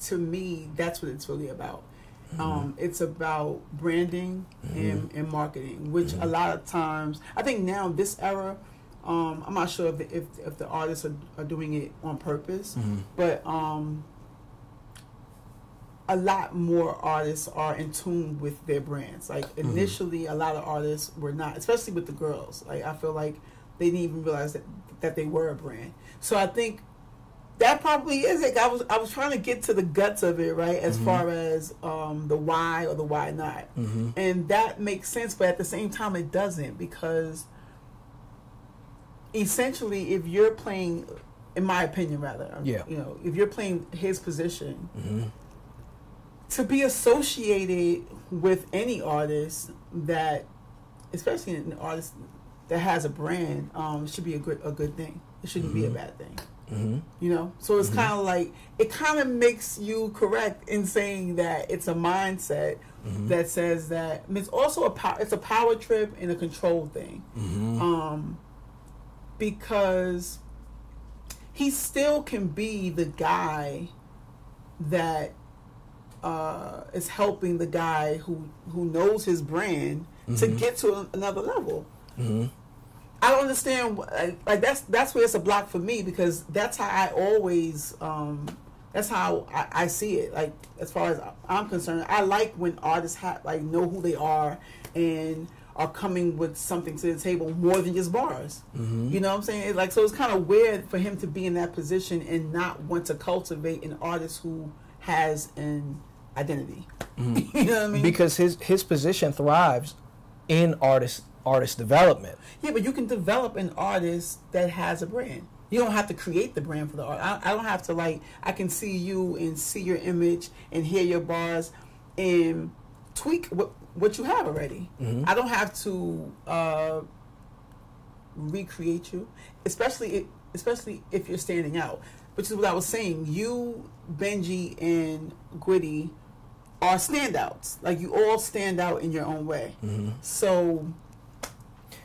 to me that's what it's really about. Mm-hmm. It's about branding and marketing, which a lot of times, I think now this era, I'm not sure if the artists are doing it on purpose, but a lot more artists are in tune with their brands. Like initially, a lot of artists were not, especially with the girls. Like I feel like they didn't even realize that they were a brand. So I think that probably is it. I was trying to get to the guts of it, right? As far as the why or the why not, and that makes sense. But at the same time, it doesn't, because essentially, if you're playing, in my opinion, rather, if you're playing his position. To be associated with any artist that, especially an artist that has a brand, should be a good thing. It shouldn't be a bad thing. So it's kind of like, it kind of makes you correct in saying that it's a mindset that says that, I mean, it's also it's a power trip and a control thing, because he still can be the guy that is helping the guy who knows his brand to get to another level. I don't understand, like that's where it's a block for me, because that's how I always that's how I see it. Like, as far as I'm concerned, I like when artists know who they are and are coming with something to the table more than just bars. You know what I'm saying? So it's kind of weird for him to be in that position and not want to cultivate an artist who has an identity. You know what I mean? Because his position thrives in artist development. Yeah, but you can develop an artist that has a brand. You don't have to create the brand for the art. I don't have to, I can see you and see your image and hear your bars and tweak what you have already. I don't have to recreate you, especially if you're standing out, which is what I was saying. You, Benji, and Gwitty are standouts. Like, you all stand out in your own way. Mm-hmm. So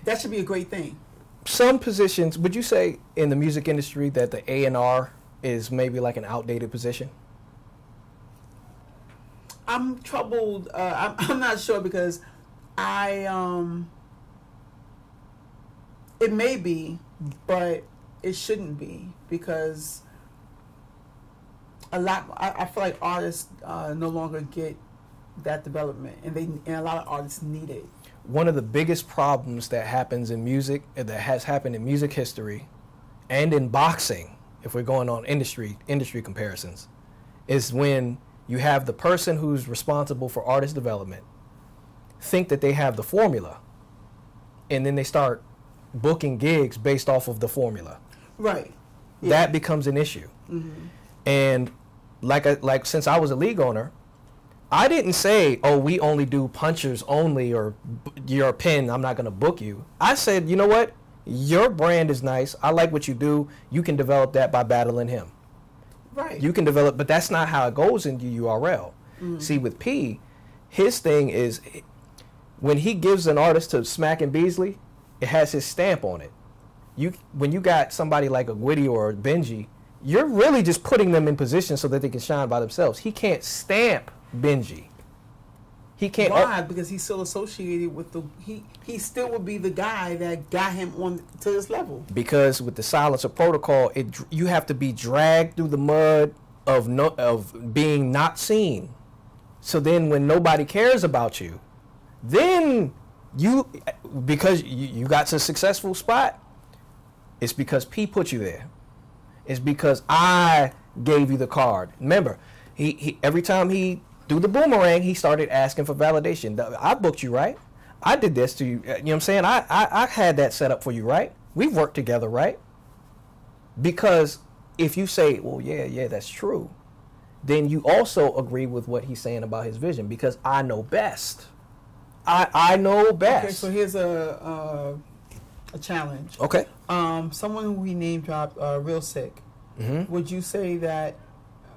that should be a great thing. Some positions, would you say in the music industry that the A&R is maybe like an outdated position? I'm troubled. I'm not sure because it may be, but it shouldn't be, because I feel like artists no longer get that development, and a lot of artists need it. One of the biggest problems that happens in music, that has happened in music history and in boxing, if we're going on industry comparisons, is when you have the person who's responsible for artist development think that they have the formula, and then they start booking gigs based off of the formula. Right. Yeah. That becomes an issue. Mm-hmm. And like since I was a league owner, I didn't say, oh, we only do punchers only, or you're a pin, I'm not going to book you. I said, you know what? Your brand is nice. I like what you do. You can develop that by battling him. Right. You can develop, but that's not how it goes in URL. Mm-hmm. See, with P, his thing is when he gives an artist to Smack and Beasley, it has his stamp on it. When you got somebody like a Gwitty or a Benji, you're really just putting them in position so that they can shine by themselves. He can't stamp Benji. He can't. Why? Because he's still associated with he still would be the guy that got him on to this level. Because with the silencer protocol, you have to be dragged through the mud of being not seen. So then when nobody cares about you, then because you got to a successful spot, it's because P put you there. It's because I gave you the card. Remember, he every time he do the boomerang, he started asking for validation. I booked you, right? I did this to you. You know what I'm saying? I had that set up for you, right? We've worked together, right? Because if you say, well, yeah, that's true, then you also agree with what he's saying about his vision, because I know best. I know best. Okay, so here's a challenge. Okay. Someone who he name dropped, Real Sick. Mm-hmm. Would you say that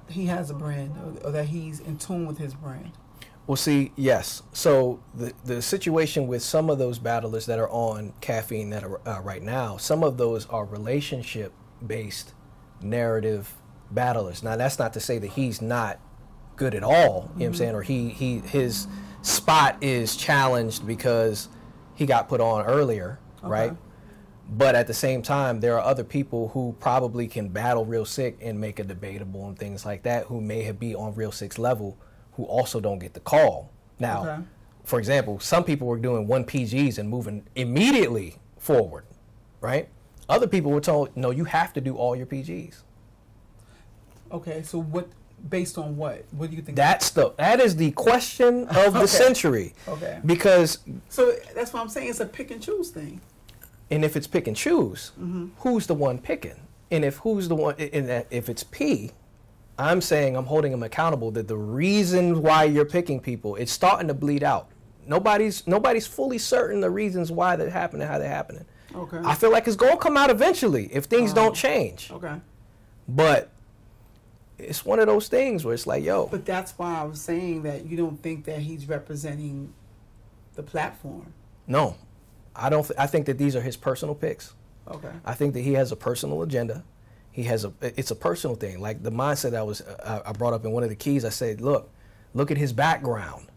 he has a brand, or that he's in tune with his brand? Well, see, yes. So the situation with some of those battlers that are on caffeine that are right now, some of those are relationship-based narrative battlers. Now, that's not to say that he's not good at all, you know what I'm saying, or his spot is challenged because he got put on earlier, right? But at the same time, there are other people who probably can battle Real Sick and make a debatable and things like that, who may be on Real Sick's level, who also don't get the call. Now, for example, some people were doing 1 PGs and moving immediately forward, right? Other people were told, no, you have to do all your PGs. Okay, so what? Based on what? What do you think? That is the question of the century. Okay. Because so that's what I'm saying. It's a pick and choose thing. And if it's pick and choose, who's the one picking? And if if it's P, I'm saying I'm holding him accountable that the reason why you're picking people, it's starting to bleed out. Nobody's fully certain the reasons why that happened and how they're happening. Okay. I feel like it's gonna come out eventually if things don't change. Okay. But it's one of those things where it's like, yo. But that's why I was saying that you don't think that he's representing the platform. No. I don't. I think that these are his personal picks. Okay. I think that he has a personal agenda. It's a personal thing. Like the mindset I brought up in one of the keys. I said, look at his background.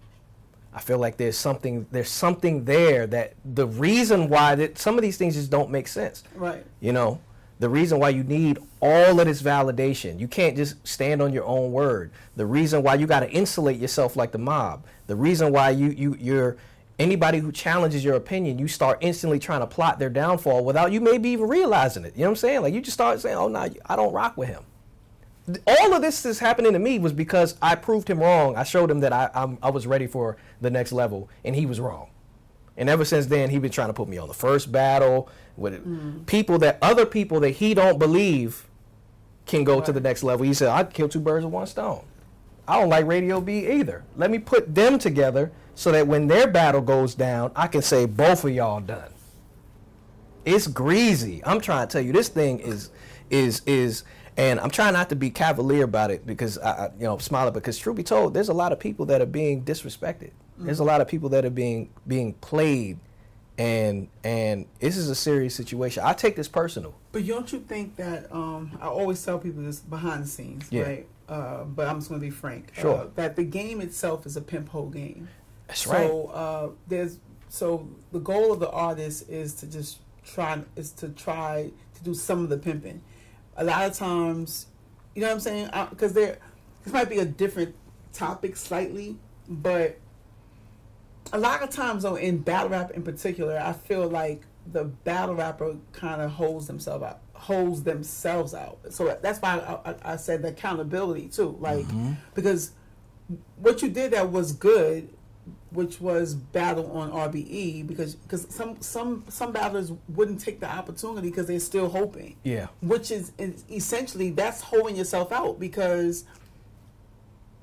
I feel like there's something there that the reason why that some of these things just don't make sense. Right. You know, the reason why you need all of this validation. You can't just stand on your own word. The reason why you got to insulate yourself like the mob. The reason why you're anybody who challenges your opinion, you start instantly trying to plot their downfall without you maybe even realizing it. You know what I'm saying? Like you just start saying, oh, no, I don't rock with him. All of this is happening to me was because I proved him wrong. I showed him that I was ready for the next level, and he was wrong. And ever since then, he's been trying to put me on the first battle with other people that he don't believe can go to the next level. He said, I'd kill 2 birds with 1 stone. I don't like Radio B either. Let me put them together so that when their battle goes down, I can say both of y'all done. It's greasy. I'm trying to tell you, this thing is, And I'm trying not to be cavalier about it because I smiling, because truth be told, there's a lot of people that are being disrespected. There's a lot of people that are being played, and this is a serious situation. I take this personal. But don't you think that I always tell people this behind the scenes, right? But I'm just going to be frank. Sure. That the game itself is a Pimp Hoe game. That's right. So the goal of the artist is to try to do some of the pimping. A lot of times, you know what I'm saying? Because this might be a different topic slightly, but a lot of times, though, in battle rap in particular, I feel like the battle rapper kind of holds themselves out. So that's why I said the accountability too, like because what you did that was good, which was battle on RBE, because some battlers wouldn't take the opportunity because they're still hoping. Yeah. Which is essentially that's holding yourself out, because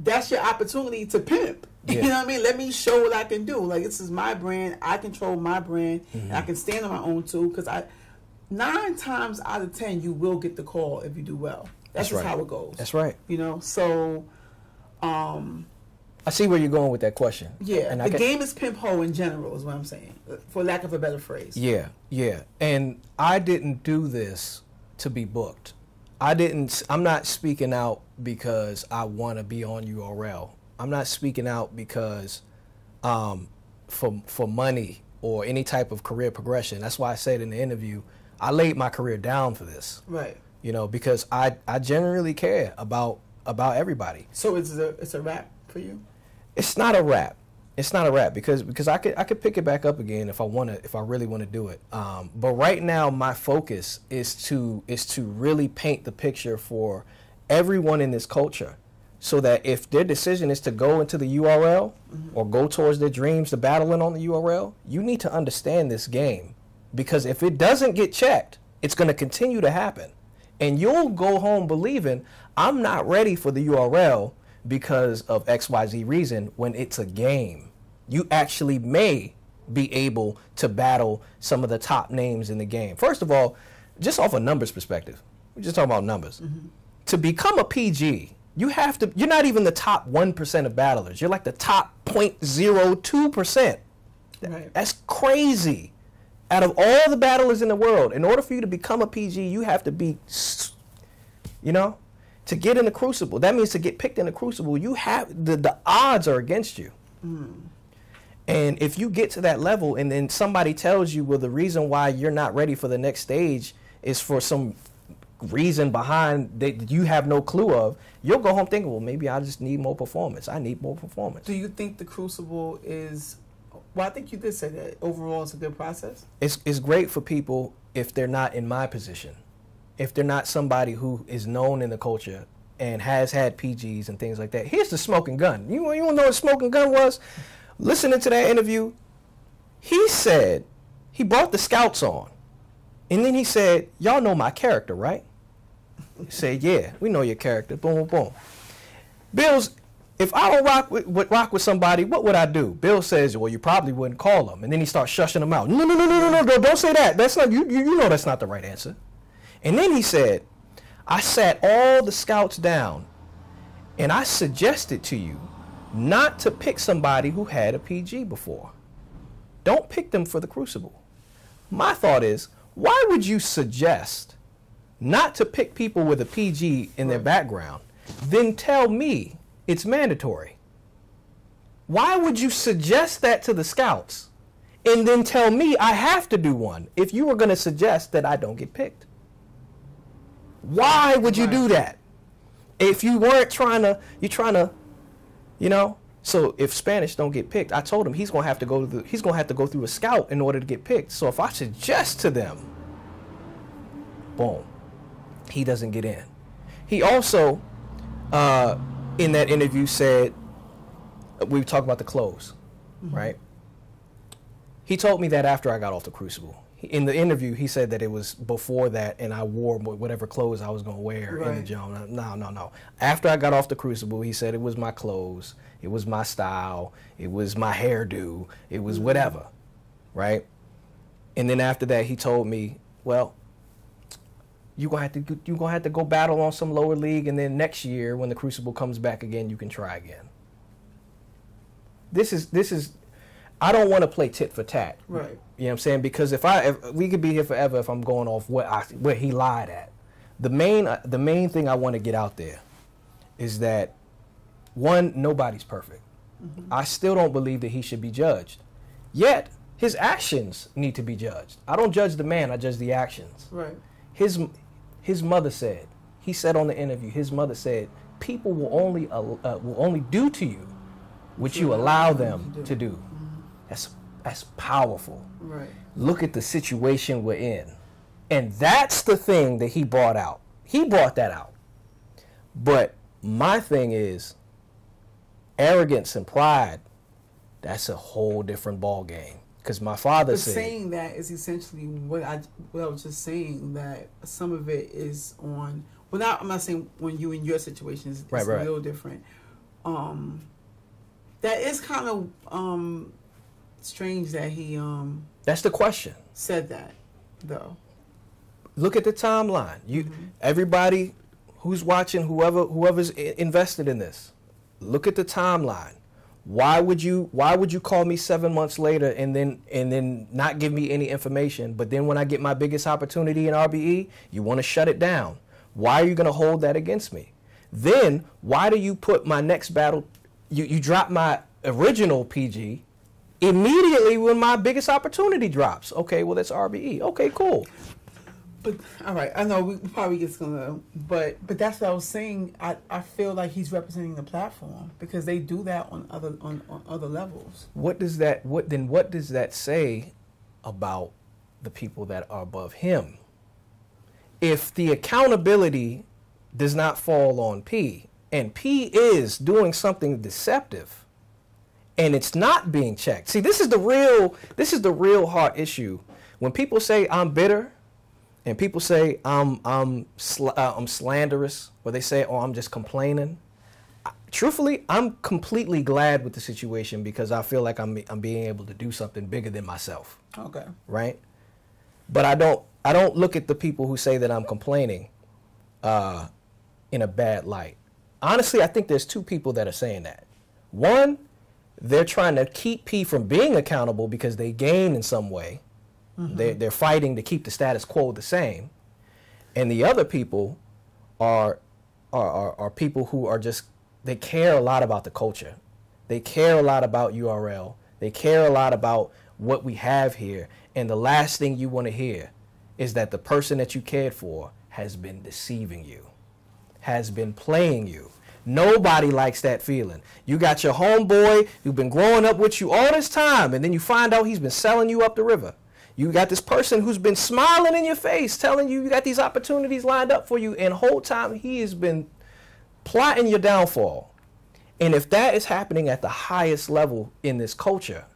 that's your opportunity to pimp. Yeah. You know what I mean? Let me show what I can do. Like, this is my brand. I control my brand. And I can stand on my own too. Because 9 times out of 10, you will get the call if you do well. That's just how it goes. That's right. You know, so I see where you're going with that question. Yeah, and the game is Pimp Hoe in general, is what I'm saying, for lack of a better phrase. Yeah, yeah. And I didn't do this to be booked. I'm not speaking out because I want to be on URL. I'm not speaking out because for money or any type of career progression. That's why I said in the interview, I laid my career down for this. Right. You know, because I genuinely care about everybody. So it's a rap for you? It's not a rap. It's not a rap because I could pick it back up again if I really want to do it. But right now my focus is to really paint the picture for everyone in this culture, so that if their decision is to go into the URL or go towards their dreams to battling on the URL, you need to understand this game, because if it doesn't get checked, it's going to continue to happen, and you'll go home believing I'm not ready for the URL because of XYZ reason, when it's a game. You actually may be able to battle some of the top names in the game. First of all, just off a numbers perspective, we're just talking about numbers. To become a PG, you're not even the top 1% of battlers. You're like the top 0.02%. Right. That's crazy. Out of all the battlers in the world, in order for you to become a PG, you have to be, to get in the Crucible. That means to get picked in the Crucible, you have the odds are against you. And if you get to that level and then somebody tells you, well, the reason why you're not ready for the next stage is for some reason behind that you have no clue of, you'll go home thinking, well, maybe I just need more performance. I need more performance. Do you think the Crucible is, well, I think you did say that overall it's a good process? It's great for people if they're not in my position. If they're not somebody who is known in the culture and has had PGs and things like that. Here's the smoking gun. You want to know what smoking gun was? Listening to that interview, he said he brought the scouts on. And then he said, y'all know my character, right? He said, yeah, we know your character. Boom, boom, boom. Bill's, if I don't rock with somebody, what would I do? Bill says, well, you probably wouldn't call them. And then he starts shushing them out. No, don't say that. That's not, you know that's not the right answer. And then he said, I sat all the scouts down and I suggested to you not to pick somebody who had a PG before. Don't pick them for the Crucible. My thought is, why would you suggest not to pick people with a PG in their background, then tell me it's mandatory? Why would you suggest that to the scouts and then tell me I have to do one if you were going to suggest that I don't get picked? Why would you do that? If you weren't trying to, so if Spanish don't get picked, I told him he's going to have to go through a scout in order to get picked. So if I suggest to them, boom, he doesn't get in. He also, in that interview, said, we talked about the clothes, right? He told me that after I got off the Crucible. In the interview, he said that it was before that, and I wore whatever clothes I was going to wear in the jump. No. After I got off the Crucible, he said it was my clothes, it was my style, it was my hairdo, it was whatever, right? And then after that, he told me, well, you're gonna have to go battle on some lower league, and then next year when the Crucible comes back again, you can try again. This is I don't want to play tit for tat. Right. You know what I'm saying? Because if we could be here forever if I'm going off where he lied at. The main thing I want to get out there is that, one, nobody's perfect. Mm-hmm. I still don't believe that he should be judged. Yet his actions need to be judged. I don't judge the man, I judge the actions. Right. His mother said, he said on the interview, his mother said, people will only do to you what you allow them to do. Mm-hmm. That's powerful. Right. Look at the situation we're in. And that's the thing that he brought out. He brought that out. But my thing is, arrogance and pride, that's a whole different ball game. Because my father said, saying that is essentially what I was just saying, that some of it is on. Well, I'm not saying when you in your situation is a little different. That is kind of strange that he that's the question. Said that though. Look at the timeline. Everybody who's watching, whoever's invested in this, look at the timeline. Why would you call me 7 months later and then not give me any information? But then when I get my biggest opportunity in RBE, you want to shut it down. Why are you going to hold that against me? Then why do you put my next battle? You drop my original PG immediately when my biggest opportunity drops. Okay, well that's RBE. Okay, cool. But all right, I know we probably just gonna, but that's what I was saying. I feel like he's representing the platform because they do that on other levels. What does that say about the people that are above him? If the accountability does not fall on P, and P is doing something deceptive, and it's not being checked. See, this is the real hard issue. When people say I'm bitter, and people say I'm slanderous, or they say, oh, I'm just complaining. Truthfully, I'm completely glad with the situation because I feel like I'm being able to do something bigger than myself. Okay. Right? But I don't look at the people who say that I'm complaining in a bad light. Honestly, I think there's two people that are saying that. One, they're trying to keep P from being accountable because they gain in some way. Mm-hmm. They're fighting to keep the status quo the same, and the other people are people who are just, they care a lot about the culture, they care a lot about URL, they care a lot about what we have here, and the last thing you want to hear is that the person that you cared for has been deceiving you, has been playing you. Nobody likes that feeling. You got your homeboy who's been growing up with you all this time, and then you find out he's been selling you up the river. You got this person who's been smiling in your face, telling you got these opportunities lined up for you, and the whole time he has been plotting your downfall. And if that is happening at the highest level in this culture,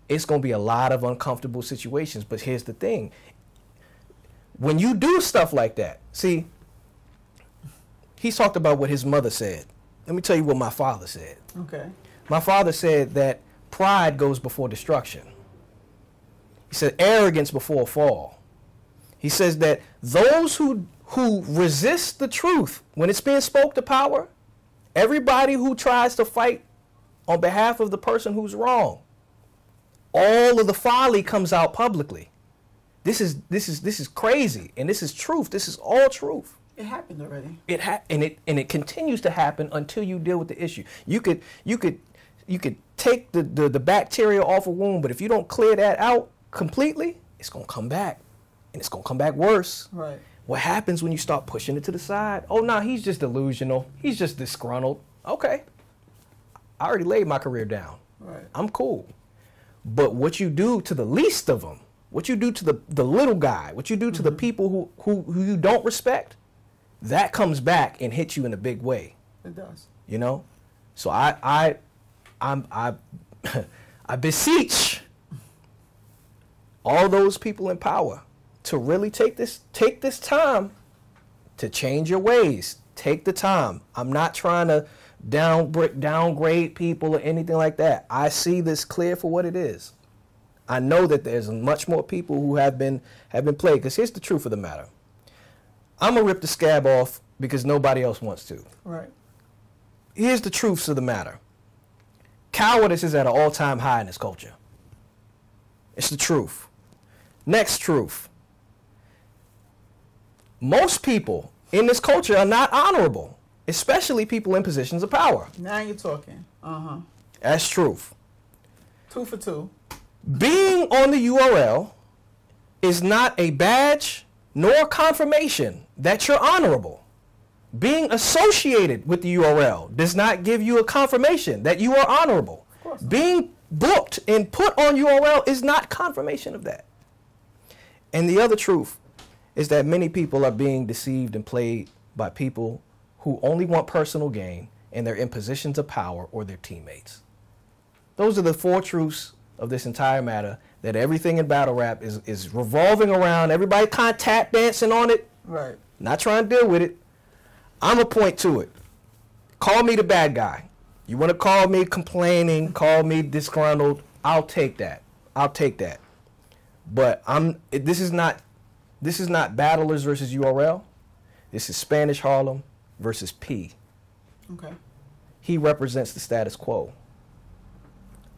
it's going to be a lot of uncomfortable situations. But here's the thing. When you do stuff like that, see, he's talked about what his mother said. Let me tell you what my father said. Okay. My father said that pride goes before destruction. He said arrogance before a fall. He says that those who resist the truth when it's being spoke to power, everybody who tries to fight on behalf of the person who's wrong, all of the folly comes out publicly. This is crazy, and this is truth. This is all truth. It happened already. And it continues to happen until you deal with the issue. You could take the bacteria off a wound, but if you don't clear that out completely, it's gonna come back, and it's gonna come back worse. Right. What happens when you start pushing it to the side? Oh no, he's just delusional. He's just disgruntled. Okay, I already laid my career down. Right. I'm cool. But what you do to the least of them, what you do to the little guy, what you do to the people who you don't respect, that comes back and hits you in a big way. It does. You know, so I beseech all those people in power to really take this time to change your ways. Take the time. I'm not trying to downgrade people or anything like that. I see this clear for what it is. I know that there's much more people who have been played. Because here's the truth of the matter. I'm going to rip the scab off because nobody else wants to. Right. Here's the truths of the matter. Cowardice is at an all-time high in this culture. It's the truth. Next truth. Most people in this culture are not honorable, especially people in positions of power. Now you're talking. That's truth. 2 for 2. Being on the URL is not a badge nor confirmation that you're honorable. Being associated with the URL does not give you a confirmation that you are honorable. Being booked and put on URL is not confirmation of that. And the other truth is that many people are being deceived and played by people who only want personal gain and they're in positions of power or their teammates. Those are the 4 truths of this entire matter, that everything in battle rap is revolving around. Everybody kind of tap dancing on it. Right. Not trying to deal with it. I'm going to point to it. Call me the bad guy. You want to call me complaining, call me disgruntled, I'll take that. I'll take that. But this is not battlers versus URL. This is Spanish Harlem versus P. Okay. He represents the status quo.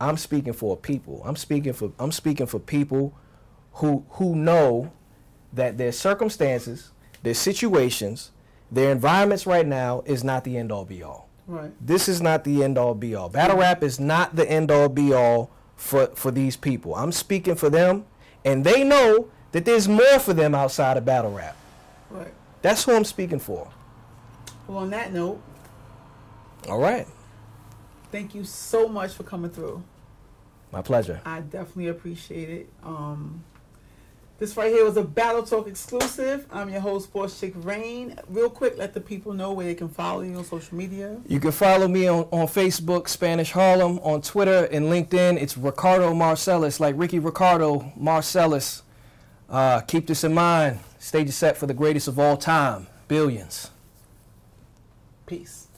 I'm speaking for people. I'm speaking for people who know that their circumstances, their situations, their environments right now is not the end all be all. Right. This is not the end all be all. Battle rap is not the end all be all for these people. I'm speaking for them, and they know that there's more for them outside of battle rap. Right. That's who I'm speaking for. Well, on that note, all right. Thank you so much for coming through. My pleasure. I definitely appreciate it. This right here was a Battle Talk exclusive. I'm your host, BossChick Raine. Real quick, let the people know where they can follow you on social media. You can follow me on Facebook, Spanish Harlem, on Twitter and LinkedIn. It's Ricardo Marcellus, like Ricky Ricardo Marcellus. Keep this in mind. Stage is set for the greatest of all time, billions. Peace.